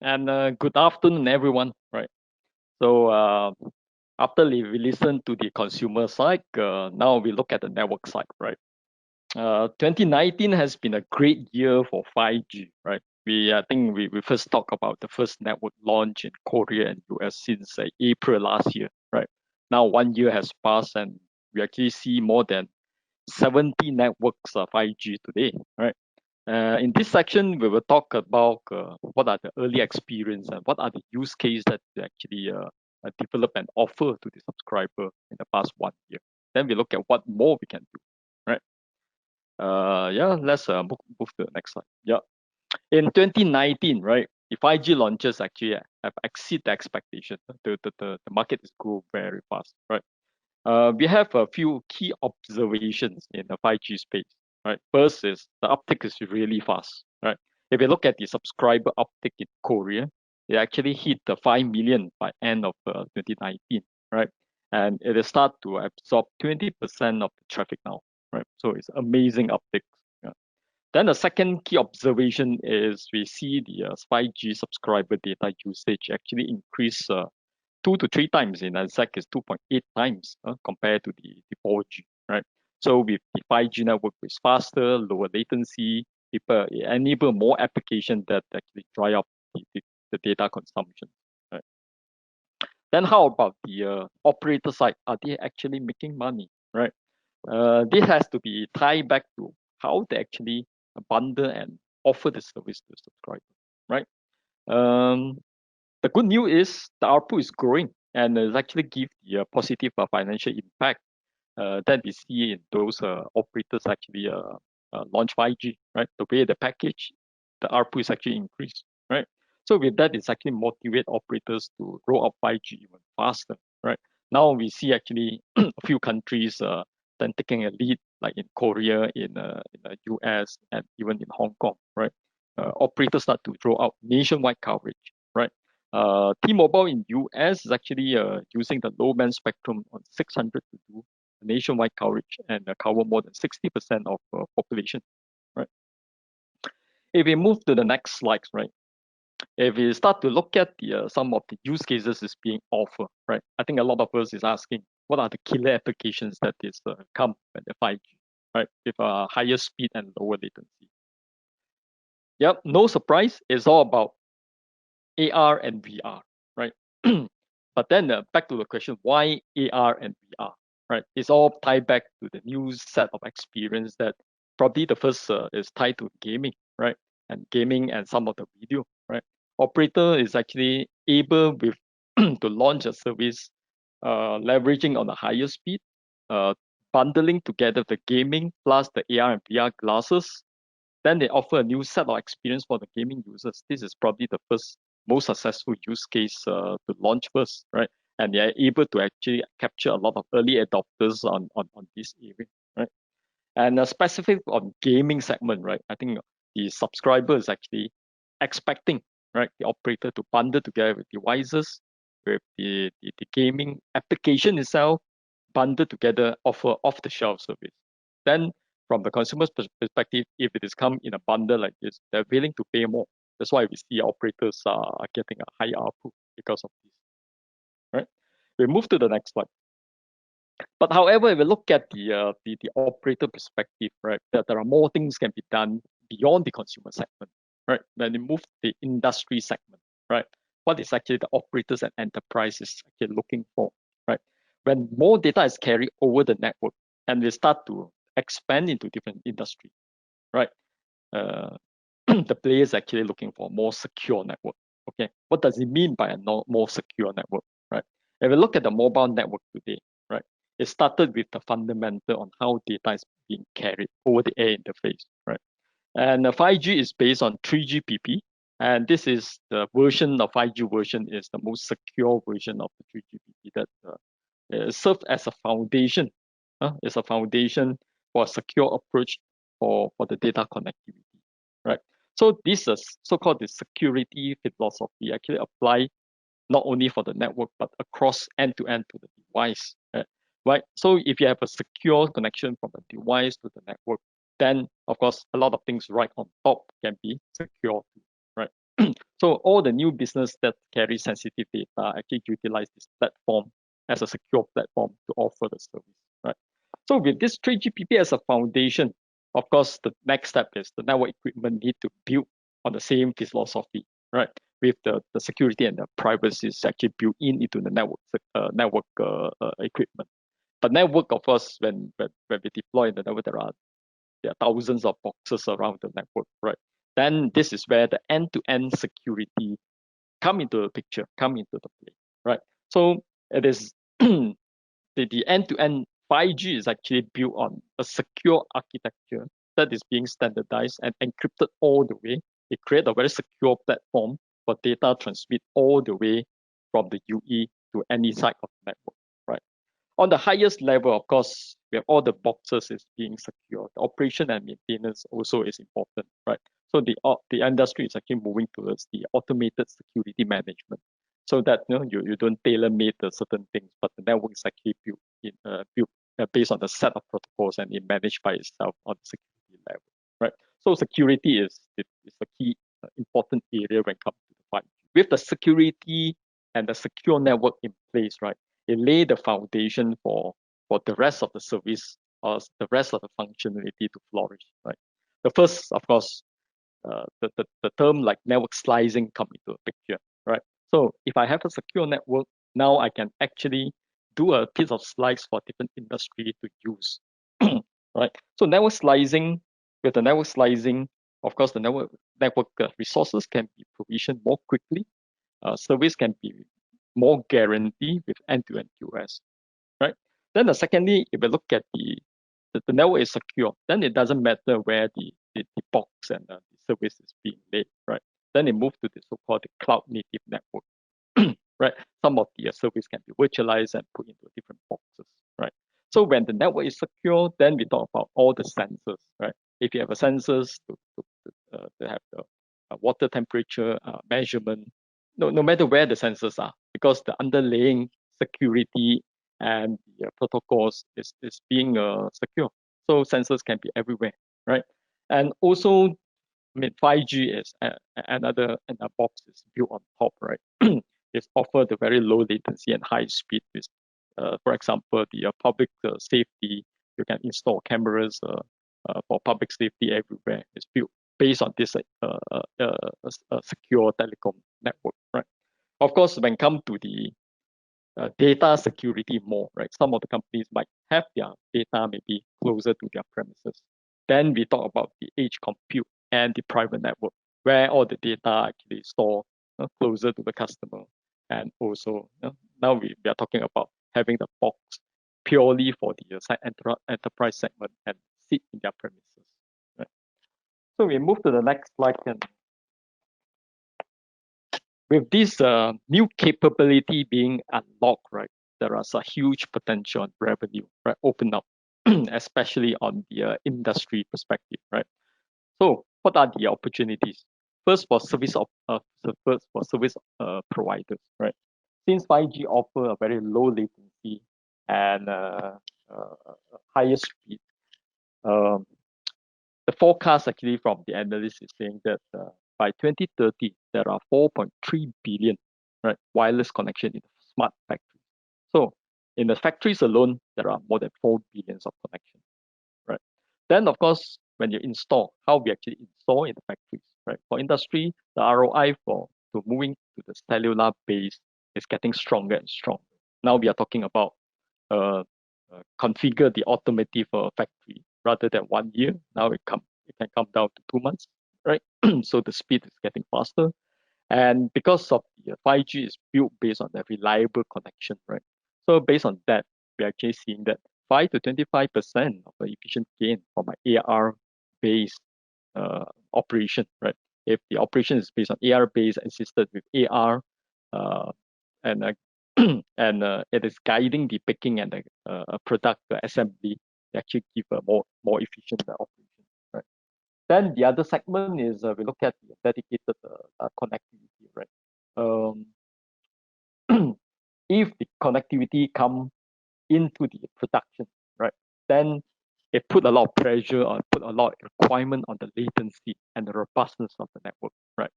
and good afternoon, everyone. Right. So after we listen to the consumer side, now we look at the network side. Right. 2019 has been a great year for 5G. Right. I think we first talked about the first network launch in Korea and US since April last year. Right. Now 1 year has passed, and we actually see more than 70 networks of 5G today. Right. In this section, we will talk about what are the early experience and what are the use cases that we actually develop and offer to the subscriber in the past 1 year. Then we look at what more we can do. Right. Let's move to the next slide. Yeah. In 2019, right, the 5G launches actually have exceeded the expectation. The market is growing very fast. Right. We have a few key observations in the 5G space. Right. First is the uptick is really fast. Right. If you look at the subscriber uptick in Korea, it actually hit the 5 million by end of 2019. Right. And it will start to absorb 20% of the traffic now. Right. So it's amazing uptick. Yeah. Then the second key observation is we see the 5G subscriber data usage actually increase 2 to 3 times. In fact, it's 2.8 times compared to the 4G. Right. So with the 5G network, it's faster, lower latency, people enable more applications that actually dry up the data consumption. Right. Then how about the operator side? Are they actually making money? Right. This has to be tied back to how they actually bundle and offer the service to the subscriber. Right. The good news is the ARPU is growing, and it actually give the positive financial impact that we see in those operators actually launch 5G. Right. The way the package, the ARPU is actually increased. Right. So with that, it's actually motivate operators to roll out 5G even faster. Right. Now we see actually a few countries then taking a lead like in Korea, in the US, and even in Hong Kong, right? Operators start to draw out nationwide coverage, right? T-Mobile in US is actually using the low-band spectrum on 600 to do nationwide coverage and cover more than 60% of population, right? If we move to the next slides, right? If we start to look at the some of the use cases is being offered, right? I think a lot of us is asking, what are the killer applications that is come with the 5G, right? With higher speed and lower latency. Yep, no surprise, it's all about AR and VR, right? But then back to the question, why AR and VR, right? It's all tied back to the new set of experience that probably the first is tied to gaming, right? And gaming and some of the video, right? Operator is actually able with to launch a service leveraging on a higher speed, bundling together the gaming plus the AR and VR glasses. Then they offer a new set of experience for the gaming users. This is probably the first most successful use case to launch first, right? And they're able to actually capture a lot of early adopters on this area, right? And specific on gaming segment, right? I think the subscriber is actually expecting, right, the operator to bundle together with devices, with the gaming application itself, bundle together, offer off-the-shelf service. Then from the consumer's perspective, if it is come in a bundle like this, they're willing to pay more. That's why we see operators are getting a high ARPU because of this, right? We move to the next slide. But however, if we look at the operator perspective, right, there are more things can be done beyond the consumer segment, right? When we move to the industry segment, right, what is actually the operators and enterprises actually looking for, right? When more data is carried over the network and we start to expand into different industry, right? The players actually looking for more secure network. Okay, what does it mean by a more secure network, right? If we look at the mobile network today, right, it started with the fundamental on how data is being carried over the air interface, right? And 5G is based on 3GPP, and this is the version of 5G version is the most secure version of the 3GPP that serves as a foundation. It's a foundation for a secure approach for the data connectivity, right? So this is so-called the security philosophy actually apply not only for the network but across end-to-end to the device, right? So if you have a secure connection from the device to the network, then of course a lot of things right on top can be secure, right? So all the new business that carry sensitive data actually utilize this platform as a secure platform to offer the service, right? So with this 3GPP as a foundation, of course, the next step is the network equipment need to build on the same philosophy, right? With the security and the privacy is actually built into the network equipment. But network, of course, when we deploy the network, there are thousands of boxes around the network, right? Then this is where the end-to-end security come into the picture, come into the play, right? So it is the end-to-end 5G is actually built on a secure architecture that is being standardized and encrypted all the way. It creates a very secure platform for data transmit all the way from the UE to any side of the network, right? On the highest level, of course, we have all the boxes is being secure. The operation and maintenance also is important, right? So the industry is actually moving towards the automated security management, so that you don't tailor-made the certain things, but the network is actually built based on the set of protocols and it managed by itself on the security level, right? So security is a key important area when it comes to the 5G. With the security and the secure network in place, right, it lay the foundation for the rest of the service or the rest of the functionality to flourish, right? The first, of course, the term like network slicing come into the picture, right? So if I have a secure network, now I can actually do a piece of slice for different industry to use, right? So network slicing, with the network slicing, of course, the network resources can be provisioned more quickly. Service can be more guaranteed with end-to-end QoS, right? Then secondly, if we look at the network is secure, then it doesn't matter where the box and the service is being laid, right? Then it moves to the so-called cloud native network, right? Some of the service can be virtualized and put into different boxes, right? So when the network is secure, then we talk about all the sensors, right? If you have a sensors to have the water temperature measurement, no matter where the sensors are, because the underlying security and the protocols is being secure. So sensors can be everywhere, right? And also, I mean, 5G is another box is built on top, right? It's offered the very low latency and high speed. With, for example, the public safety, you can install cameras for public safety everywhere. It's built based on this secure telecom network, right? Of course, when it comes to the data security more, right? Some of the companies might have their data maybe closer to their premises. Then we talk about the edge compute and the private network, where all the data actually stored closer to the customer. And also, now we are talking about having the box purely for the enterprise segment and sit in their premises. Right? So we move to the next slide. And with this new capability being unlocked, right, there is a huge potential on revenue, right, open up, especially on the industry perspective, right. So, what are the opportunities? First, for service providers, right. Since 5G offer a very low latency and higher speed, um, the forecast actually from the analyst is saying that by 2030, there are 4.3 billion right, wireless connection in smart factories. So in the factories alone, there are more than 4 billions of connections, right? Then, of course, when you install, how we actually install in the factories, right? For industry, the ROI to moving to the cellular base is getting stronger and stronger. Now we are talking about configure the automotive factory rather than 1 year. Now it can come down to 2 months, right? So the speed is getting faster, and because of the 5G is built based on a reliable connection, right? So based on that, we're actually seeing that 5 to 25% of the efficient gain from an AR based operation, right? If the operation is based on AR based assisted with AR, and and it is guiding the picking and the product assembly, they actually give a more efficient operation, right? Then the other segment is we look at the dedicated connectivity, right? If the connectivity come into the production, right, then it put a lot of pressure or put a lot of requirement on the latency and the robustness of the network, right?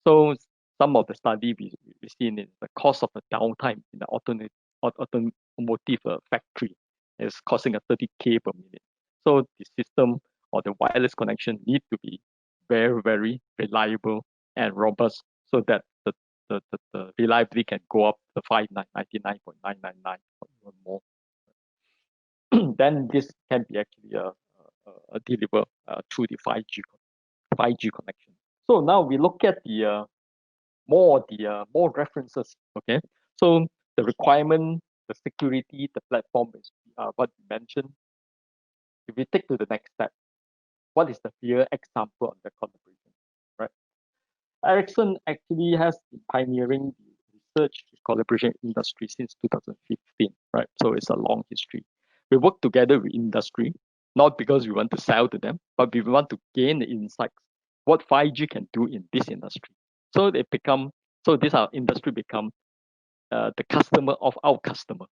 So some of the study we've seen is the cost of the downtime in the automotive factory is costing a 30K per minute. So the system or the wireless connection need to be very, very reliable and robust so that the reliability can go up to 99.999 or even more. Then this can be actually delivered through the 5G connection. So now we look at the more references. Okay, so the requirement, the security, the platform is what we mentioned. If we take to the next step, what is the real example of the collaboration, right? Ericsson actually has been pioneering the research collaboration industry since 2015, right? So it's a long history. We work together with industry, not because we want to sell to them, but we want to gain the insights, what 5G can do in this industry. So this our industry become the customer of our customer,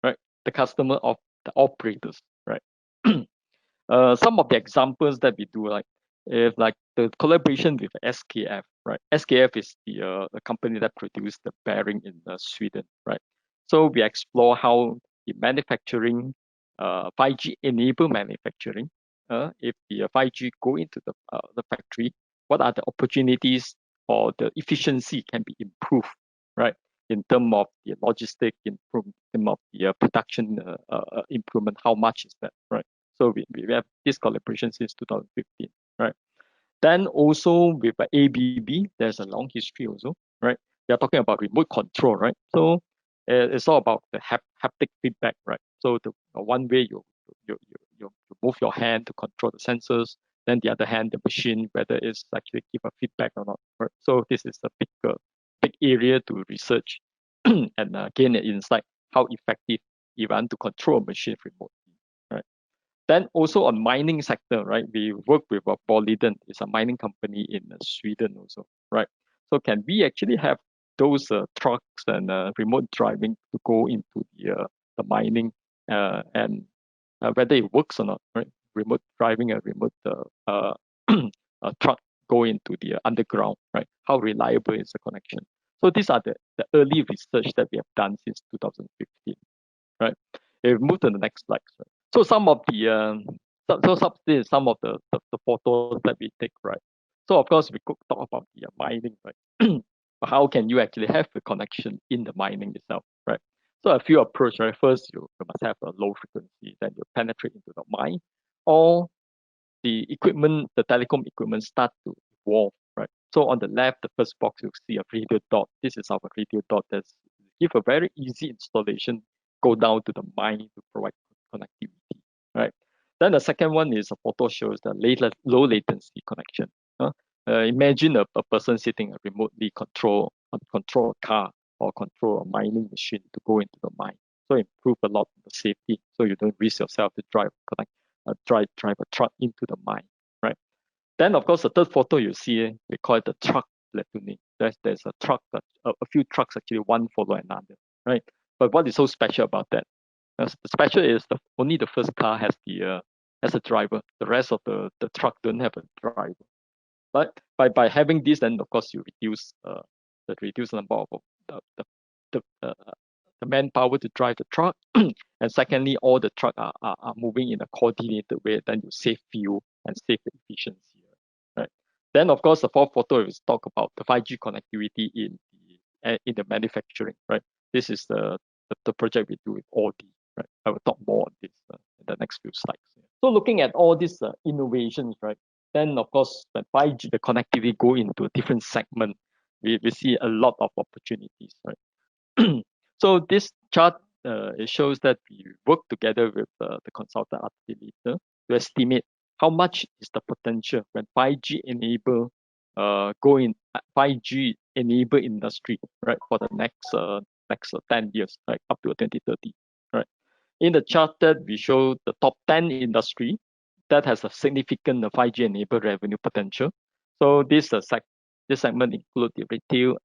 right? The customer of the operators, right? Some of the examples that we do, like the collaboration with SKF, right? SKF is the company that produced the bearing in Sweden, right? So we explore how the manufacturing, 5G enable manufacturing. If the 5G go into the factory, what are the opportunities or the efficiency can be improved, right? In terms of the logistic improvement, in terms of the production improvement, how much is that, right? So we have this collaboration since 2015, right? Then also with ABB, there's a long history also, right? We are talking about remote control, right? So it's all about the haptic feedback, right? So the one way you move your hand to control the sensors, then the other hand, the machine, whether it's actually give a feedback or not, right? So this is a big area to research and gain an insight how effective you want to control a machine remotely. Then also on mining sector, right? We work with Boliden, it's a mining company in Sweden also, right? So can we actually have those trucks and remote driving to go into the mining and whether it works or not, right? Remote driving a remote a truck go into the underground, right? How reliable is the connection? So these are the early research that we have done since 2015, right? If we move to the next slide. Right? So some of the this is some of the photos that we take, right? So of course we could talk about the mining, right? But how can you actually have the connection in the mining itself, right? So a few approach, right? First, you must have a low frequency, then you penetrate into the mine, or the equipment, the telecom equipment start to evolve, right? So on the left, the first box, you see a radio dot. This is our radio dot that's give a very easy installation, go down to the mine to provide connectivity, right? Then the second one is a photo shows the low latency connection. Imagine a person sitting remotely control a car or control a mining machine to go into the mine. So improve a lot of the safety. So you don't risk yourself to drive a truck into the mine, right? Then of course the third photo you see, we call it the truck platooning. There's a truck, a few trucks actually one follow another, right? But what is so special about that? The special is only the first car has a driver. The rest of the truck don't have a driver. But by having this, then of course you reduce the number of the manpower to drive the truck, and secondly, all the truck are moving in a coordinated way. Then you save fuel and save the efficiency, right? Then of course the fourth photo is talk about the 5G connectivity in the manufacturing, right? This is the project we do with Audi, right? I will talk more on this in the next few slides. So looking at all these innovations, right? Then of course when 5G the connectivity go into a different segment, we see a lot of opportunities, right? So this chart it shows that we work together with the consultant Artilator to estimate how much is the potential when 5G enable 5G enable industry, right, for the next 10 years, right, up to 2030, right. In the chart that we show the top 10 industry that has a significant 5G enabled revenue potential. So this segment include the retail,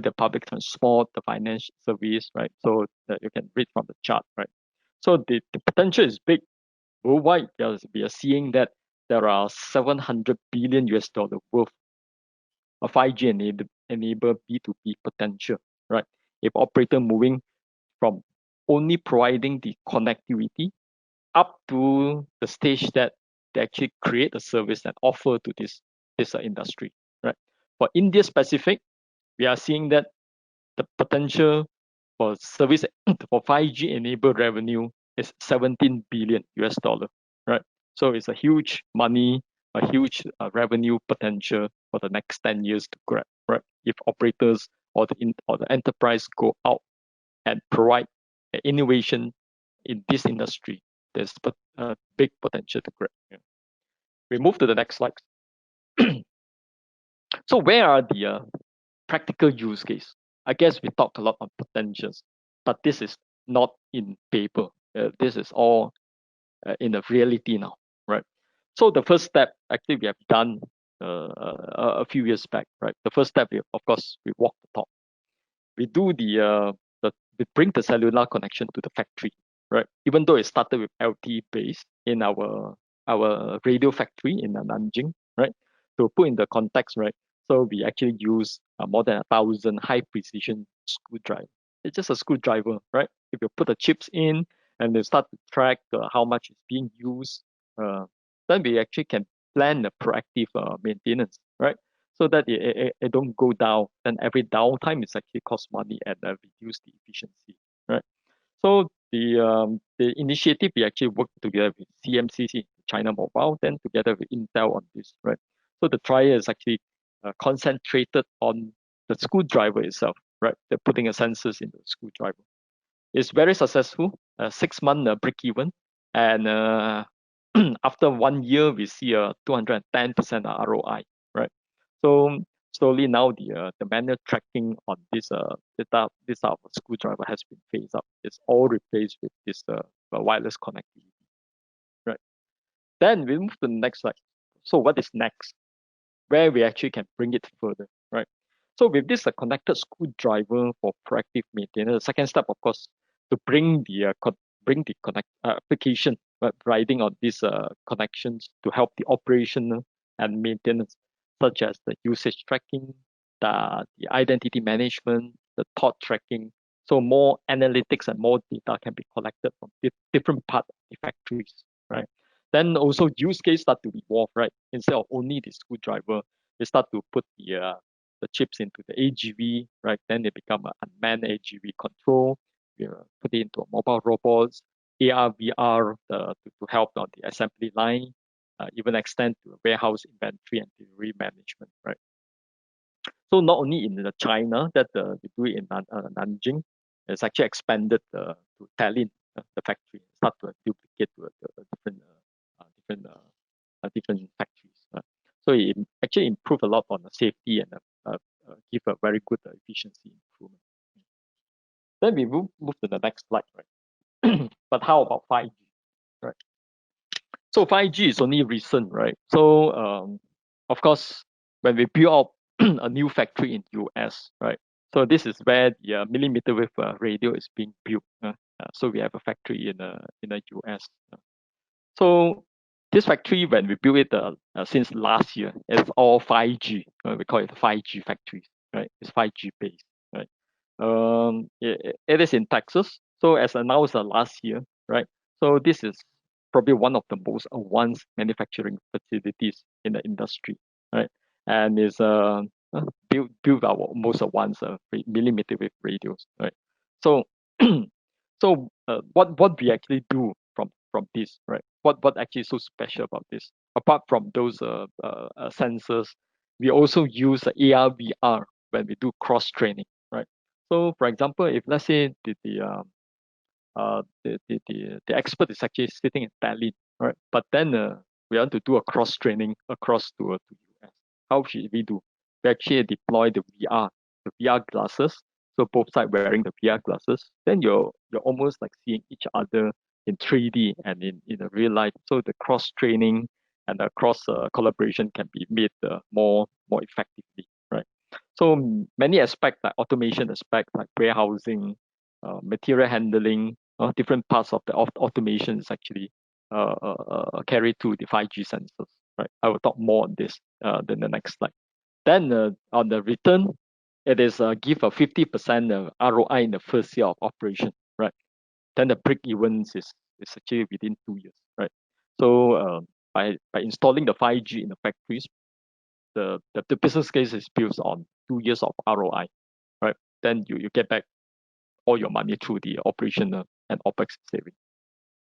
the public transport, the financial service, right? So that you can read from the chart, right? So the potential is big. Worldwide, we are seeing that there are $700 billion worth of 5G enabled B2B potential, right? If operator moving from only providing the connectivity up to the stage that they actually create a service and offer to this industry, right? For India specific, we are seeing that the potential for service for 5G enabled revenue is $17 billion, right? So it's a huge money, a huge revenue potential for the next 10 years to grab, right? If operators or the enterprise go out and provide innovation in this industry, there's a big potential to grab. Yeah. We move to the next slide. So where are the practical use case? I guess we talk a lot on potentials, but this is not in paper. This is all in the reality now, right? So the first step, actually, we have done a few years back, right? The first step, of course, we walk the talk. We do we bring the cellular connection to the factory, right? Even though it started with LTE base in our radio factory in Nanjing, right? To put in the context, right? So we actually use more than 1,000 high precision screwdriver. It's just a screwdriver, right? If you put the chips in and they start to track how much is being used, then we actually can plan a proactive maintenance, right? So that it don't go down. Then every downtime is actually cost money and reduce the efficiency, right? So the initiative we actually work together with CMCC, China Mobile, then together with Intel on this, right? So the trial is actually concentrated on the screwdriver itself, right? They're putting a sensors in the screwdriver. It's very successful. 6 month break even, and after 1 year we see a 210% ROI, right? So slowly now the manual tracking on this this screwdriver has been phased out. It's all replaced with this wireless connectivity, right? Then we move to the next slide. So what is next? Where we actually can bring it further, right? So with this connected screwdriver for proactive maintenance, the second step, of course, to bring the application, right, riding on these connections to help the operational and maintenance, such as the usage tracking, the identity management, the thought tracking. So more analytics and more data can be collected from different parts of the factories, right? Then also use case start to evolve, right? Instead of only the screwdriver, they start to put the chips into the AGV, right? Then they become an unmanned AGV control. We put it into a mobile robots, AR, VR to help on the assembly line, even extend to warehouse inventory and delivery management, right? So not only in China that we do it in Nanjing, it's actually expanded to Tallinn, the factory, start to duplicate to different factories. So it actually improved a lot on the safety and give a very good efficiency improvement. Then we move to the next slide, right? But how about 5G, right? So 5G is only recent, right? So of course, when we build up a new factory in US, right? So this is where the millimeter wave radio is being built. So we have a factory in the US. So this factory, when we built it since last year, it's all 5G. We call it 5G factories, right? It's 5G based, right? It is in Texas. So as announced last year, right? So this is probably one of the most advanced manufacturing facilities in the industry, right? And is built our most advanced millimeter wave radios, right? So what we actually do from this, right? What actually is so special about this? Apart from those sensors, we also use AR VR when we do cross training, right? So for example, if let's say the expert is actually sitting in Tallinn, right? But then we want to do a cross training across to US. How should we do? We actually deploy the VR glasses. So both sides wearing the VR glasses. Then you're almost like seeing each other in 3D and in a real life. So the cross training and the cross collaboration can be made more effectively, right? So many aspects like automation aspect, like warehousing, material handling, different parts of the automation is actually carried through the 5G sensors, right? I will talk more on this in the next slide. Then on the return, it is give a 50% ROI in the first year of operation, right? Then the break even is actually within 2 years, right? So by installing the 5G in the factories, the business case is built on 2 years of ROI, right? Then you get back all your money through the operational and OPEX saving,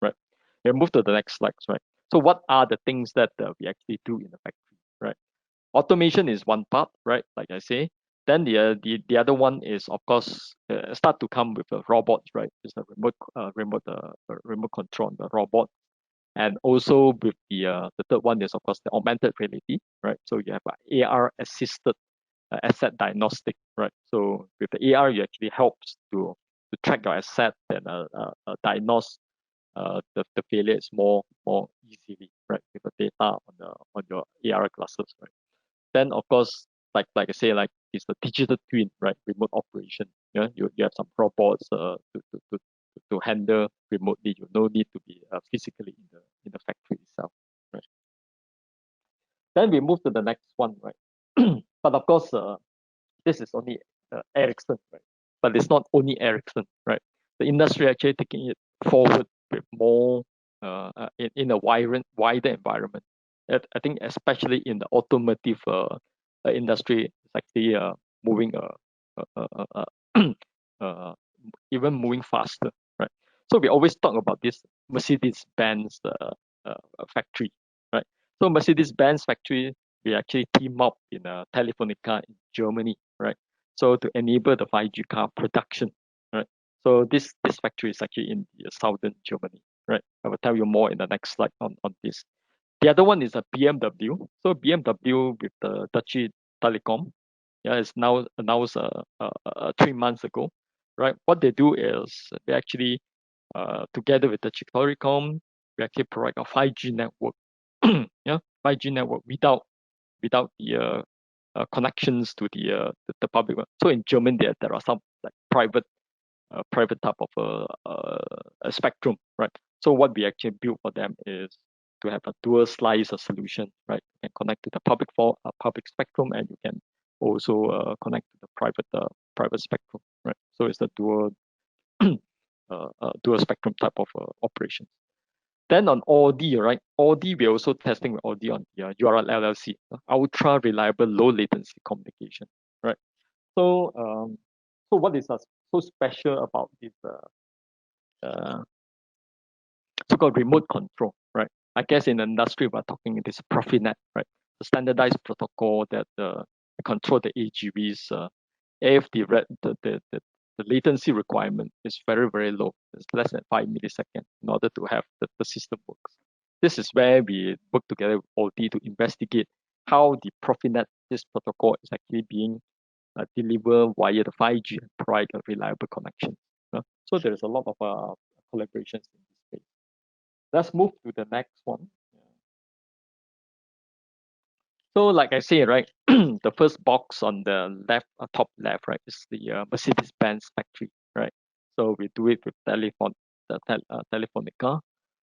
right? We move to the next slides, right? So what are the things that we actually do in the factory, right? Automation is one part, right? Like I say. Then the other one is of course start to come with a robot, right? It's a remote control the robot, and also with the third one is of course the augmented reality, right? So you have AR assisted asset diagnostic, right? So with the AR, you actually helps to track your asset and diagnose the failure is more easily, right? With the data on your AR glasses, right? Then of course, like I say, like it's the digital twin, right? Remote operation. Yeah, you have some robots to handle remotely. You no need to be physically in the factory itself, right? Then we move to the next one, right? But of course, this is only Ericsson, right? But it's not only Ericsson, right? The industry actually taking it forward with more in a wider environment. I think especially in the automotive industry, it's actually moving uh, even moving faster, right? So we always talk about this Mercedes-Benz factory, right? So Mercedes-Benz factory, we actually team up in Telefonica in Germany, right? So to enable the 5G car production, right? So this factory is actually in the southern Germany, right? I will tell you more in the next slide on this. The other one is a BMW. So BMW with the Deutsche Telekom, yeah, it's now announced 3 months ago, right? What they do is they actually together with the Deutsche Telekom, we actually provide a 5G network yeah, 5G network without the connections to the public one. So in Germany, there are some like private type of a spectrum, right? So what we actually built for them is to have a dual slice of solution, right? You can connect to the public spectrum, and you can also connect to the private spectrum, right? So it's a dual spectrum type of operation. Then on Audi, right? Audi, we're also testing with Audi on the URL LLC, ultra reliable, low latency communication, right? So what is so special about this uh, so-called remote control, right? I guess in the industry, we're talking this ProfiNet, right? The standardized protocol that control the AGVs. If the latency requirement is very, very low, it's less than 5 milliseconds in order to have the system works. This is where we work together with OT to investigate how the ProfiNet, this protocol, is actually being delivered via the 5G and provide a reliable connection. So there's a lot of collaborations in this space. Let's move to the next one. So like I say, right, the first box on the left, top left, right, is the Mercedes-Benz factory, right? So we do it with Telefonica,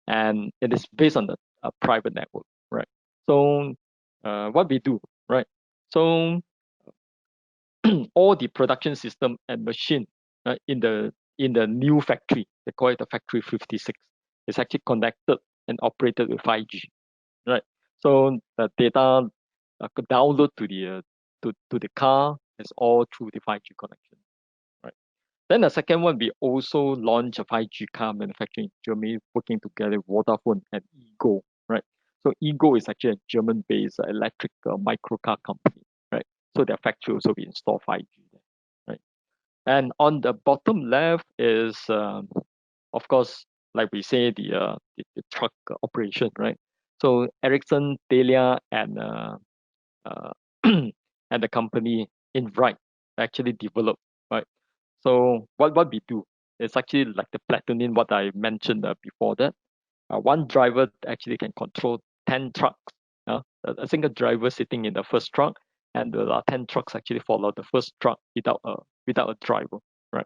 and it is based on the private network, right? So what we do, right? So all the production system and machine in the new factory, they call it the factory 56, is actually connected and operated with 5G, right? So the data download to the car is all through the 5G connection, right? Then the second one, we also launched a 5G car manufacturing in Germany, working together with Vodafone and Ego, right? So Ego is actually a German-based electric microcar company, right? So their factory also we install 5G there, right? And on the bottom left is, of course, like we say, the truck operation, right? So Ericsson, Telia, uh, and the company in right actually develop, right? So what we do is actually like the Platinum, what I mentioned before that. One driver actually can control 10 trucks. A single driver sitting in the first truck, and there are 10 trucks actually follow the first truck without a driver, right?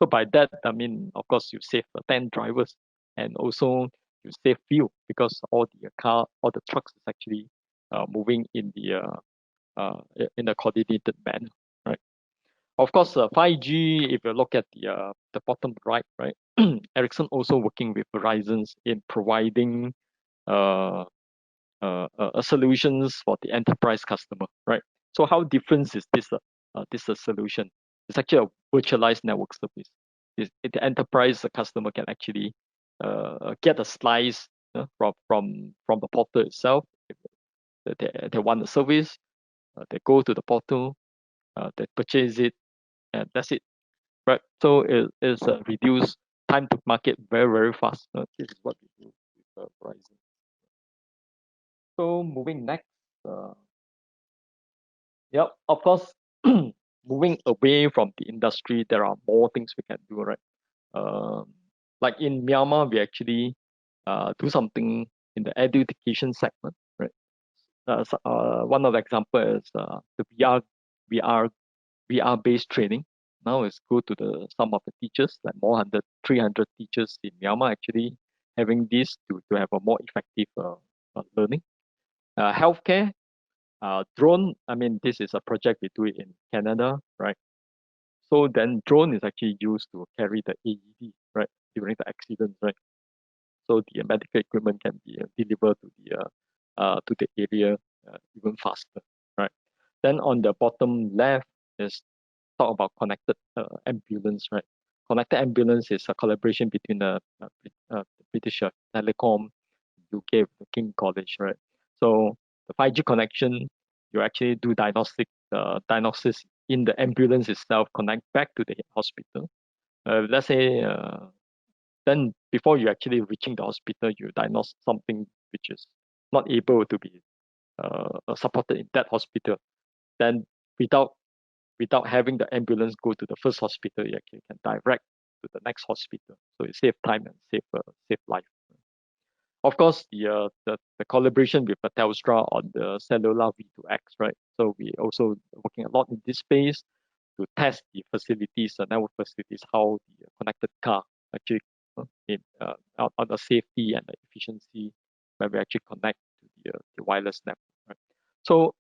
So by that, I mean, of course, you save 10 drivers, and also you save fuel because all the trucks is actually moving in a coordinated manner, right? Of course, 5G, if you look at the bottom right, Ericsson also working with Verizon in providing uh, solutions for the enterprise customer, right? So how different is this solution? It's actually a virtualized network service. The enterprise customer can actually get a slice from the portal itself. If they want the service, they go to the portal, they purchase it, and that's it, right? So it is reduce time to market very, very fast. This is what we do with Verizon. So moving next, yeah, of course, moving away from the industry, there are more things we can do, right? Like in Myanmar, we actually do something in the education segment, right? One of the example is the VR VR based training. Now it's go to some of the teachers, like more than 300 teachers in Myanmar actually having this to have a more effective learning. Healthcare, drone. I mean, this is a project we do it in Canada, right? So then drone is actually used to carry the AED, right, during the accident, right? So the medical equipment can be delivered to the area even faster, right? Then on the bottom left is talk about connected ambulance, right? Connected ambulance is a collaboration between the British Telecom, UK, with the King College, right? So the 5G connection, you actually do diagnosis in the ambulance itself, connect back to the hospital. Let's say, then before you actually reaching the hospital, you diagnose something which is not able to be supported in that hospital. Then without having the ambulance go to the first hospital, you actually can direct to the next hospital. So it save time and save life. of course, the collaboration with Telstra on the cellular V2X, right? So we also working a lot in this space to test the facilities, the network facilities, how the connected car actually on the safety and the efficiency when we actually connect to the wireless network. Right? So,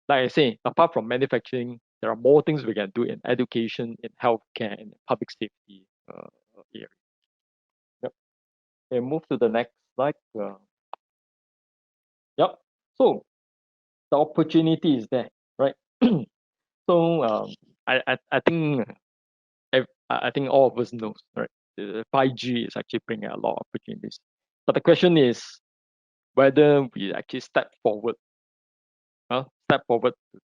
like I say, apart from manufacturing, there are more things we can do in education, in healthcare, and public safety area. Yep. Okay, move to the next slide. Yep. So the opportunity is there, right? So I think I think all of us knows, right? The 5G is actually bringing a lot of opportunities. But the question is whether we actually step forward to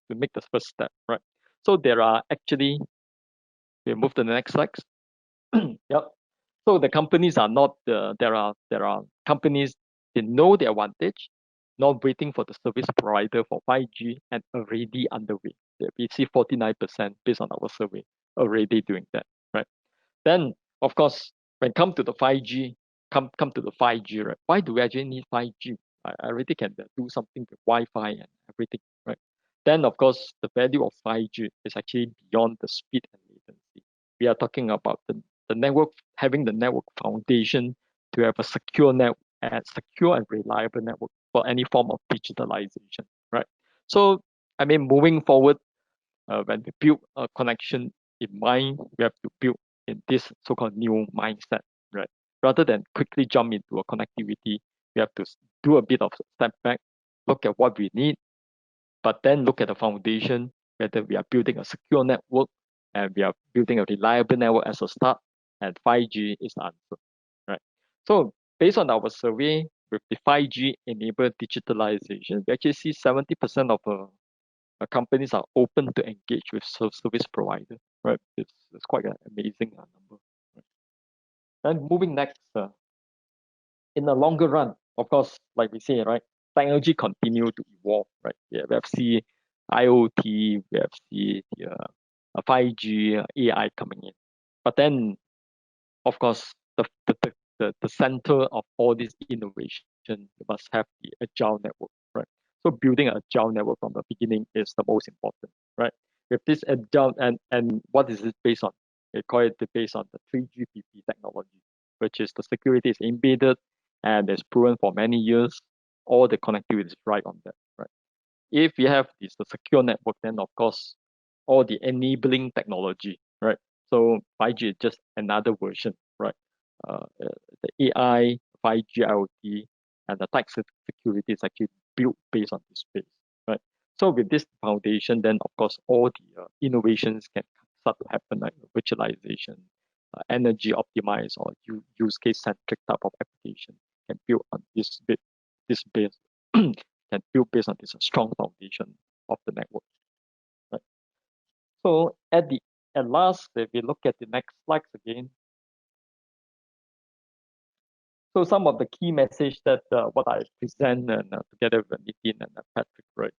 make the first step, right? So there are actually, we move to the next slide. Yep. So the companies are not there are companies, they know the advantage, not waiting for the service provider for 5G and already underway. We see 49% based on our survey already doing that, right? Then of course, when come to the 5G, come to the 5G, right? Why do we actually need 5G? I already can do something with Wi-Fi and everything, right? Then of course, the value of 5G is actually beyond the speed and latency. We are talking about the network, having the network foundation to have a secure and reliable network for any form of digitalization, right? So, I mean, moving forward, when we build a connection in mind, we have to build in this so-called new mindset, right? Rather than quickly jump into a connectivity, we have to do a bit of step back, look at what we need, but then look at the foundation, whether we are building a secure network and we are building a reliable network as a start, and 5G is the answer, right? So based on our survey with the 5G enabled digitalization, we actually see 70% of companies are open to engage with service provider, right? It's quite an amazing number. Right? Then moving next, in the longer run, of course, like we say, right, technology continue to evolve, right? Yeah, we have seen IoT, we have seen 5G, AI coming in. But then, of course, the center of all this innovation, you must have the agile network, right? So building an agile network from the beginning is the most important, right? With this agile, and what is it based on? They call it based on the 3GPP technology, which is the security is embedded and it's proven for many years. All the connectivity is right on that, right? If you have this the secure network, then of course all the enabling technology, right? So 5G is just another version, right? The AI, 5G IoT, and the type of security is actually built based on this space, right? So with this foundation, then of course all the innovations can start to happen, like virtualization, energy optimized or use case centric type of application can build on this base can build based on this strong foundation of the network. Right. So at last, if we look at the next slides again, so some of the key message that what I present and together with Nitin and Patrick, right?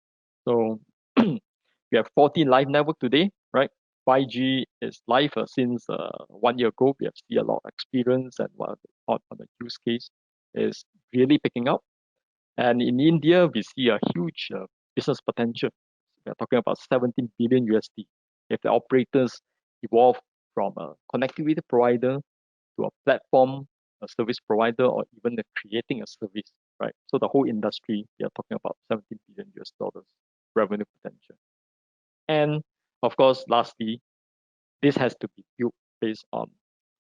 So we have 14 live network today, right? 5G is live since 1 year ago. We have seen a lot of experience and on the use case is really picking up. And in India, we see a huge business potential. We're talking about 17 billion USD. If the operators evolve from a connectivity provider to a platform, a service provider, or even creating a service, right? So the whole industry, we are talking about 17 billion US dollars revenue potential. And of course, lastly, this has to be built based on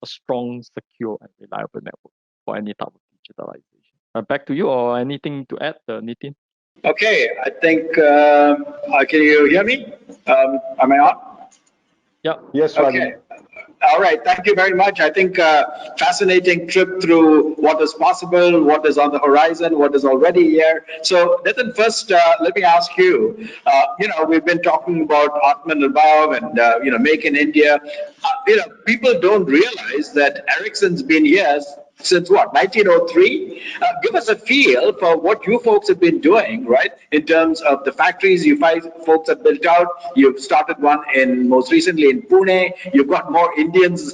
a strong, secure, and reliable network for any type of digitalization. Back to you, or anything to add, Nitin? Okay, I think, can you hear me? Am I on? Yeah. Yes, okay. All right, thank you very much. I think fascinating trip through what is possible, what is on the horizon, what is already here. So, Nitin, first, let me ask you. We've been talking about Atmanirbhar and Make in India. People don't realize that Ericsson's been here since what, 1903? Give us a feel for what you folks have been doing, right? In terms of the factories you folks have built out. You've started one most recently in Pune. You've got more Indians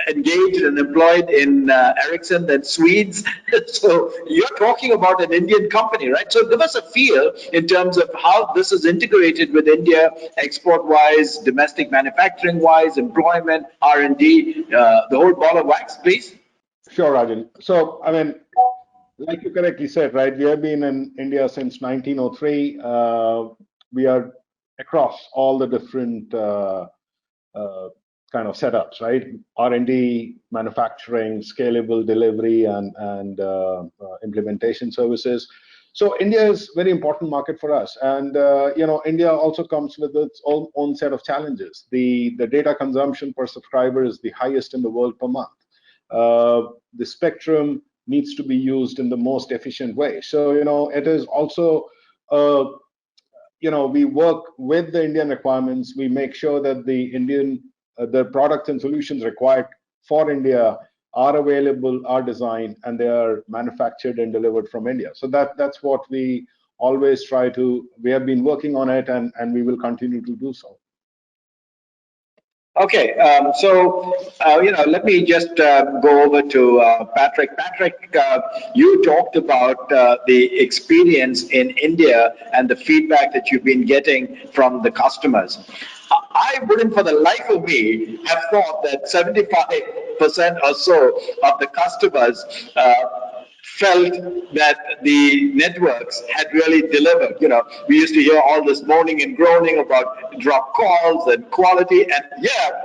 engaged and employed in Ericsson than Swedes. So you're talking about an Indian company, right? So give us a feel in terms of how this is integrated with India, export-wise, domestic manufacturing-wise, employment, R&D, the whole ball of wax, please. Sure, Rajan. So, I mean, like you correctly said, right, we have been in India since 1903. We are across all the different kind of setups, right? R&D, manufacturing, scalable delivery, and implementation services. So India is a very important market for us, and India also comes with its own set of challenges. The data consumption per subscriber is the highest in the world per month. The spectrum needs to be used in the most efficient way. So it is also we work with the Indian requirements. We make sure that the products and solutions required for India are available, are designed, and they are manufactured and delivered from India. So that's what we always try to. We have been working on it, and we will continue to do so. Okay, let me just go over to Patrick. Patrick, you talked about the experience in India and the feedback that you've been getting from the customers. I wouldn't for the life of me have thought that 75% or so of the customers felt that the networks had really delivered. We used to hear all this moaning and groaning about drop calls and quality, and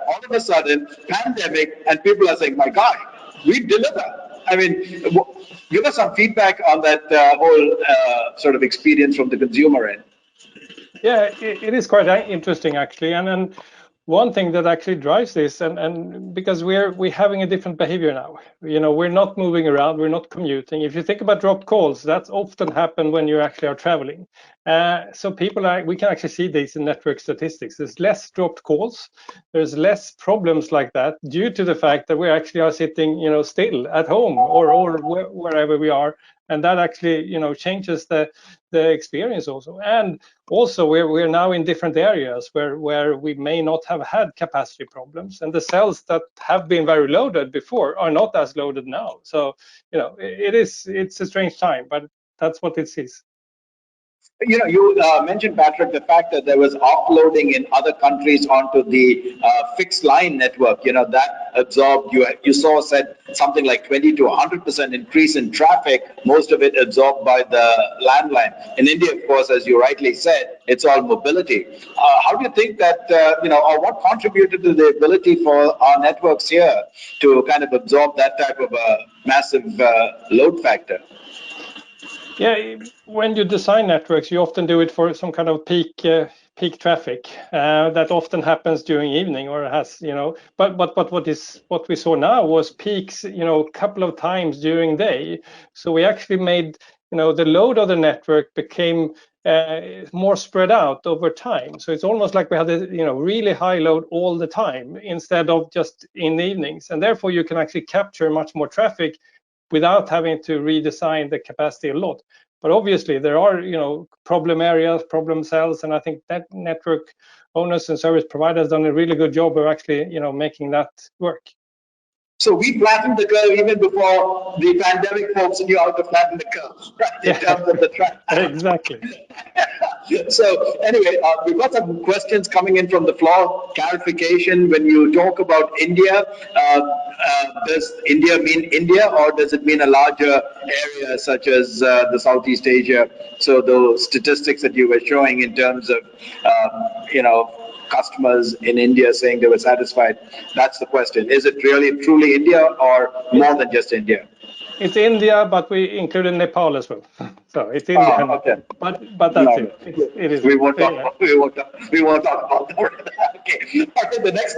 all of a sudden, pandemic, and people are saying, my God, we deliver. I mean, give us some feedback on that whole sort of experience from the consumer end. Yeah, it is quite interesting actually, and one thing that actually drives this, and because we're having a different behavior now. We're not moving around, we're not commuting. If you think about dropped calls, that's often happen when you actually are traveling. So we can actually see this in network statistics. There's less dropped calls, there's less problems like that due to the fact that we actually are sitting, still at home or wherever we are. And that actually, changes the experience also. And also, we're now in different areas where we may not have had capacity problems, and the cells that have been very loaded before are not as loaded now. So, it's a strange time, but that's what it is. You mentioned, Patrick, the fact that there was offloading in other countries onto the fixed line network. That absorbed. You said something like 20 to 100% increase in traffic. Most of it absorbed by the landline. In India, of course, as you rightly said, it's all mobility. How do you think that or what contributed to the ability for our networks here to kind of absorb that type of a massive load factor? Yeah, when you design networks, you often do it for some kind of peak traffic that often happens during evening, or has But what we saw now was peaks a couple of times during day. So we actually made the load of the network became more spread out over time. So it's almost like we had a really high load all the time instead of just in the evenings, and therefore you can actually capture much more traffic without having to redesign the capacity a lot. But obviously there are problem areas, problem cells, and I think that network owners and service providers done a really good job of actually making that work. So we flattened the curve even before the pandemic folks knew how to flatten the curve, right? In terms of the traffic. Exactly. So anyway, we've got some questions coming in from the floor. Clarification: when you talk about India, does India mean India, or does it mean a larger area such as the Southeast Asia? So those statistics that you were showing in terms of customers in India saying they were satisfied, that's the question. Is it really truly India, or more than just India? It's India, but we included Nepal as well. So it's India. Oh, okay. But that's it. It is. We won't talk about that. Okay. The next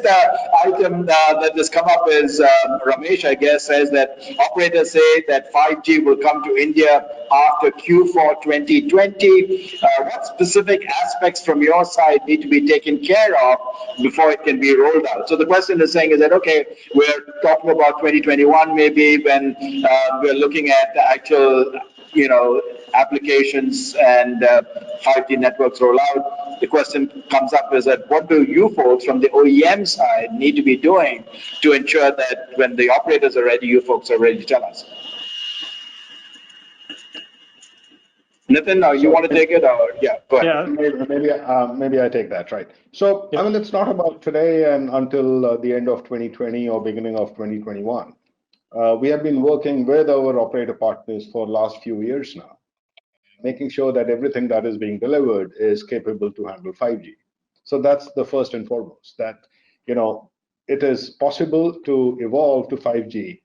item that has come up is Ramesh, I guess, says that operators say that 5G will come to India after Q4 2020. What specific aspects from your side need to be taken care of before it can be rolled out? So the question is saying is that, okay, we're talking about 2021 maybe when we're looking at the actual applications and 5G networks roll out, the question comes up is that what do you folks from the OEM side need to be doing to ensure that when the operators are ready, you folks are ready to tell us? Nitin, you want to take it, or yeah, go ahead. Yeah. Maybe I take that, right? So Yeah. I mean, it's not about today and until the end of 2020 or beginning of 2021. We have been working with our operator partners for the last few years now, making sure that everything that is being delivered is capable to handle 5G. So that's the first and foremost, that it is possible to evolve to 5G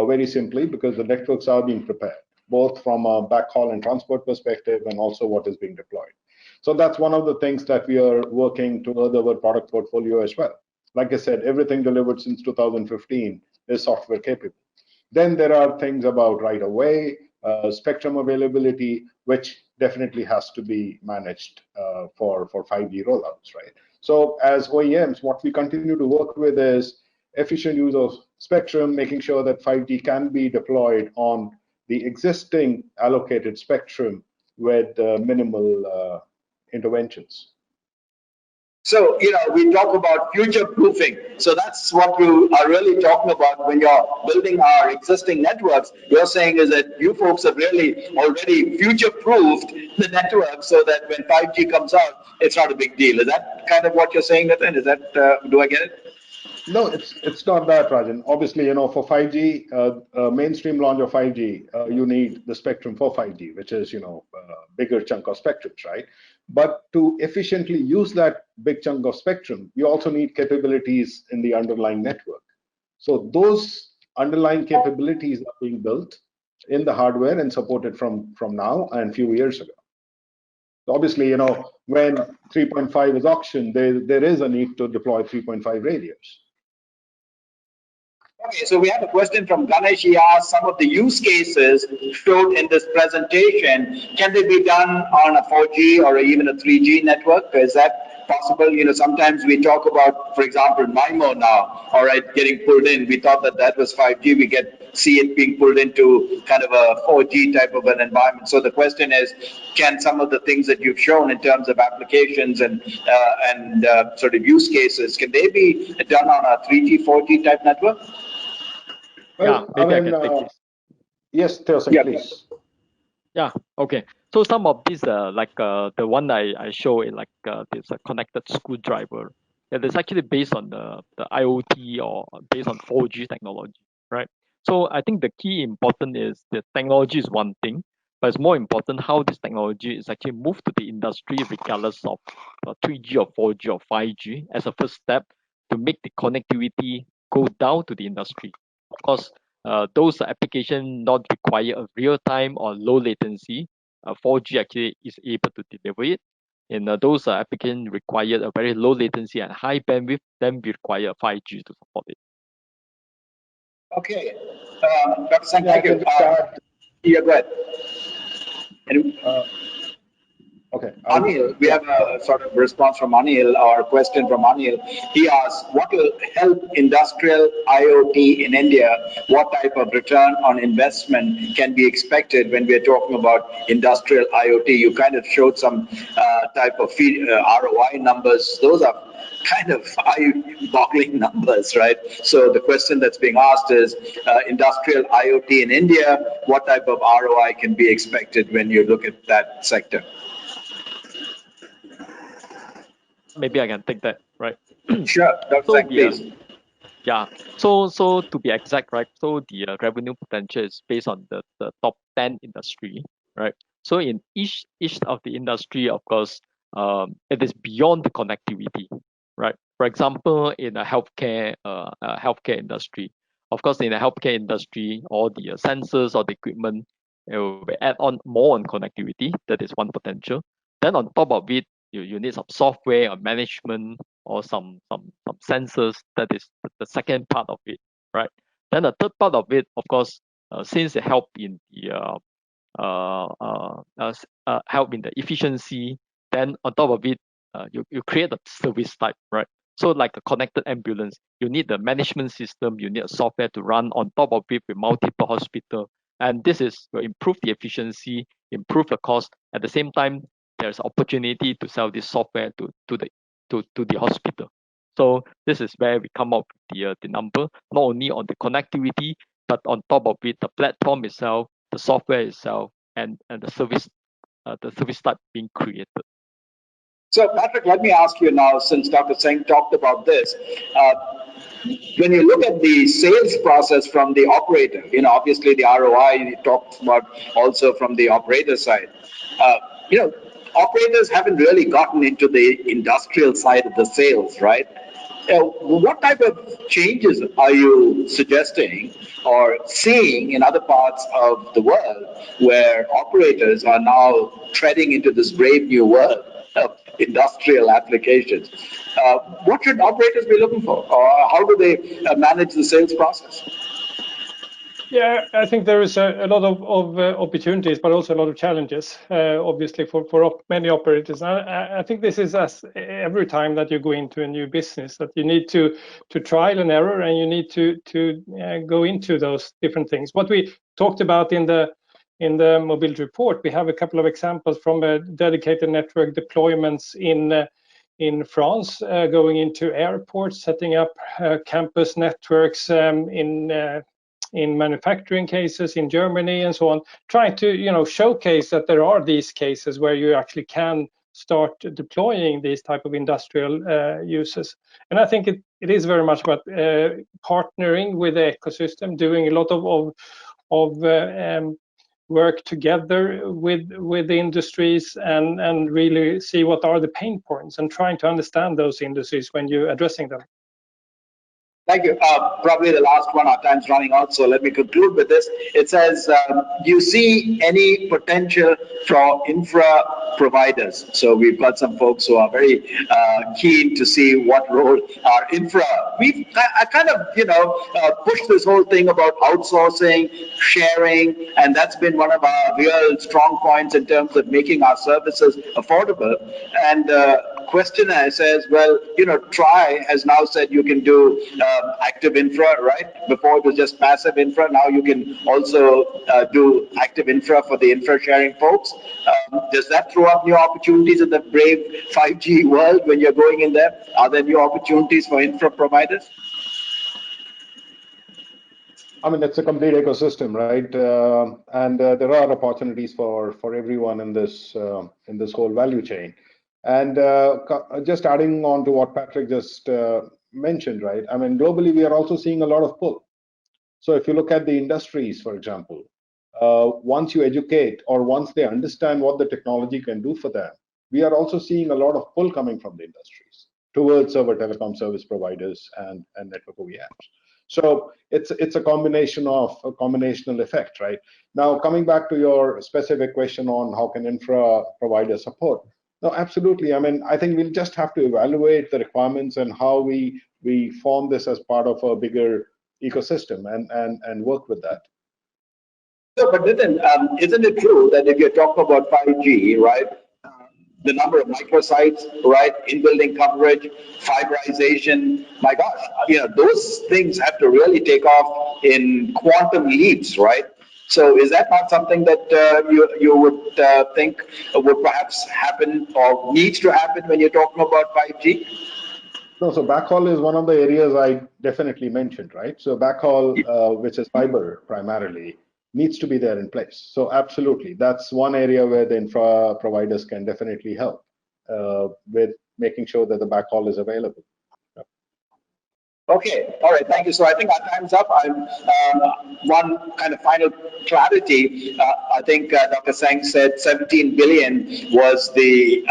very simply because the networks are being prepared, both from a backhaul and transport perspective and also what is being deployed. So that's one of the things that we are working toward our product portfolio as well. Like I said, everything delivered since 2015 is software capable. Then there are things about right of way, spectrum availability, which definitely has to be managed for 5G rollouts, right? So as OEMs, what we continue to work with is efficient use of spectrum, making sure that 5G can be deployed on the existing allocated spectrum with minimal interventions. So, we talk about future proofing. So that's what you are really talking about when you're building our existing networks. You're saying is that you folks have really already future proofed the network so that when 5G comes out, it's not a big deal. Is that kind of what you're saying, Nathan? Is that, do I get it? No, it's not that, Rajan. Obviously, for 5G, mainstream launch of 5G, you need the spectrum for 5G, which is, a bigger chunk of spectrum, right? But to efficiently use that big chunk of spectrum, you also need capabilities in the underlying network. So those underlying capabilities are being built in the hardware and supported from now and a few years ago. Obviously, when 3.5 is auctioned, there is a need to deploy 3.5 radios. Okay, so we have a question from Ganesh. He asked some of the use cases showed in this presentation. Can they be done on a 4G or even a 3G network? Is that possible? Sometimes we talk about, for example, MIMO now, all right, getting pulled in. We thought that was 5G. We see it being pulled into kind of a 4G type of an environment. So the question is, can some of the things that you've shown in terms of applications and sort of use cases, can they be done on a 3G, 4G type network? Well, yeah, maybe I can take this. Yes, Teosing, please. Yeah, okay. So some of these, like the one I show in this connected screwdriver, that's actually based on the IoT or based on 4G technology, right? So I think the key important is the technology is one thing, but it's more important how this technology is actually moved to the industry regardless of 3G or 4G or 5G as a first step to make the connectivity go down to the industry. Of course, those applications not require a real time or low latency. 4G actually is able to deliver it. And those applications require a very low latency and high bandwidth, then we require 5G to support it. Okay. Dr. Singh, thank you. Yeah, go ahead. Okay. Anil, we have a sort of response from Anil, or a question from Anil. He asks, what will help industrial IoT in India? What type of return on investment can be expected when we are talking about industrial IoT? You kind of showed some type of ROI numbers. Those are kind of eye-boggling numbers, right? So the question that's being asked is, industrial IoT in India, what type of ROI can be expected when you look at that sector? Maybe I can take that, right? Sure, Dr. Singh, please. Yeah. So to be exact, right? So the revenue potential is based on the top 10 industry, right? So in each of the industry, of course, it is beyond the connectivity, right? For example, in a healthcare industry, of course, in the healthcare industry, all the sensors or the equipment, it will add on more on connectivity. That is one potential. Then on top of it, you need some software or management or some sensors. That is the second part of it, right? Then the third part of it, of course, since it help in the help in the efficiency, then on top of it, you create a service type, right? So like a connected ambulance, you need the management system, you need a software to run on top of it with multiple hospital, and this is will improve the efficiency improve the cost. At the same time, there's opportunity to sell this software to the hospital. So this is where we come up with the number, not only on the connectivity, but on top of it, the platform itself, the software itself, and the service start being created. So, Patrick, let me ask you now, since Dr. Singh talked about this, when you look at the sales process from the operator, obviously the ROI you talked about also from the operator side, operators haven't really gotten into the industrial side of the sales, right? What type of changes are you suggesting or seeing in other parts of the world where operators are now treading into this brave new world of industrial applications? What should operators be looking for, or how do they manage the sales process? Yeah, I think there is a lot of opportunities, but also a lot of challenges, obviously, for many operators. I think this is as every time that you go into a new business, that you need to trial and error, and you need to go into those different things. What we talked about in the mobility report, we have a couple of examples from dedicated network deployments in France, going into airports, setting up campus networks in manufacturing cases in Germany and so on, trying to showcase that there are these cases where you actually can start deploying these type of industrial uses. And I think it is very much about partnering with the ecosystem, doing a lot of work together with the industries and really see what are the pain points and trying to understand those industries when you're addressing them. Thank you. Probably the last one, our time's running out, so let me conclude with this. It says, do you see any potential for infra providers? So we've got some folks who are very keen to see what role our infra. I kind of, pushed this whole thing about outsourcing, sharing, and that's been one of our real strong points in terms of making our services affordable. And questioner says, well, TRI has now said you can do active infra, right? Before it was just passive infra. Now you can also do active infra for the infra sharing folks. Does that throw up new opportunities in the brave 5G world when you're going in there? Are there new opportunities for infra providers? I mean, it's a complete ecosystem, right? And there are opportunities for everyone in this whole value chain. And just adding on to what Patrick just mentioned, right? I mean, globally, we are also seeing a lot of pull. So if you look at the industries, for example, once you educate or once they understand what the technology can do for them, we are also seeing a lot of pull coming from the industries towards our telecom service providers and network OEMs. So it's a combinational effect, right? Now, coming back to your specific question on how can infra providers support, no, absolutely. I mean, I think we'll just have to evaluate the requirements and how we form this as part of a bigger ecosystem and work with that. No, but Nitin, isn't it true that if you're talking about 5G, right, the number of microsites, right, in-building coverage, fiberization, my gosh, those things have to really take off in quantum leaps, right? So is that not something that you would think would perhaps happen or needs to happen when you're talking about 5G? No, so backhaul is one of the areas I definitely mentioned, right? So backhaul, which is fiber primarily, needs to be there in place. So absolutely, that's one area where the infra providers can definitely help with making sure that the backhaul is available. Okay, all right, thank you. So I think our time's up. One kind of final clarity. I think Dr. Sang said 17 billion was the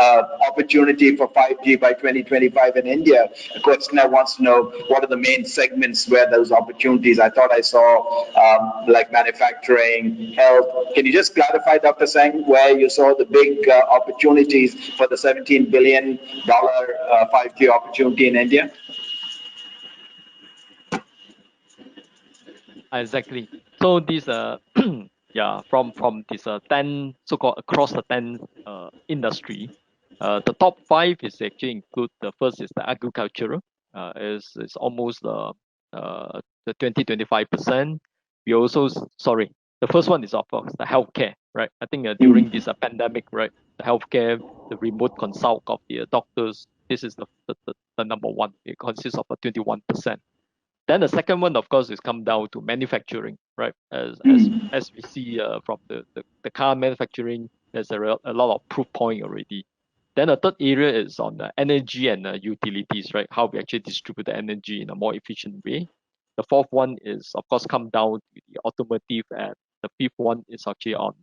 opportunity for 5G by 2025 in India. The questioner wants to know what are the main segments where those opportunities. I thought I saw like manufacturing, health. Can you just clarify, Dr. Sang, where you saw the big opportunities for the $17 billion 5G opportunity in India? Exactly. So this yeah, from this 10 so-called across the 10 industry, the top 5 is actually include, the first is the agricultural, is almost the 20-25%. We also, sorry, The first one is, of course, the healthcare, right? I think during this pandemic, right, the healthcare, the remote consult of the doctors, this is the number one. It consists of 21%. Then the second one, of course, is come down to manufacturing, right? As we see from the car manufacturing, there's a lot of proof point already. Then the third area is on the energy and utilities, right? How we actually distribute the energy in a more efficient way. The fourth one is, of course, come down to the automotive, and the fifth one is actually on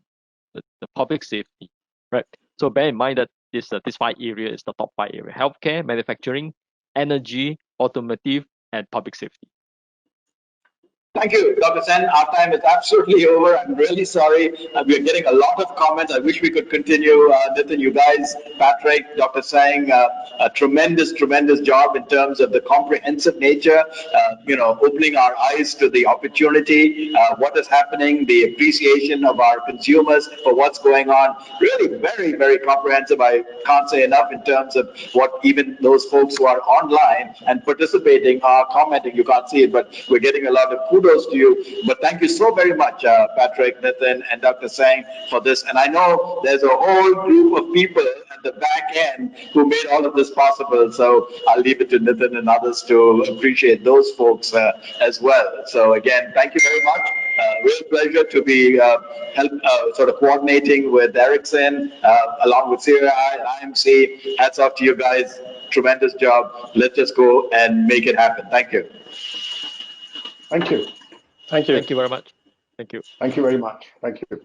the public safety, right? So bear in mind that this 5 area is the top 5 area: healthcare, manufacturing, energy, automotive, and public safety. Thank you, Dr. Sen. Our time is absolutely over. I'm really sorry. We're getting a lot of comments. I wish we could continue. Nitin, you guys, Patrick, Dr. Sang, a tremendous job in terms of the comprehensive nature, opening our eyes to the opportunity, what is happening, the appreciation of our consumers for what's going on. Really very comprehensive. I can't say enough in terms of what even those folks who are online and participating are commenting. You can't see it, but we're getting a lot of kudos to you. But thank you so very much, Patrick, Nitin, and Dr. Sang for this. And I know there's a whole group of people at the back end who made all of this possible. So I'll leave it to Nitin and others to appreciate those folks as well. So again, thank you very much. Real pleasure to be sort of coordinating with Ericsson along with CRI and IMC. Hats off to you guys. Tremendous job. Let's just go and make it happen. Thank you. Thank you. Thank you. Thank you very much. Thank you. Thank you very much. Thank you.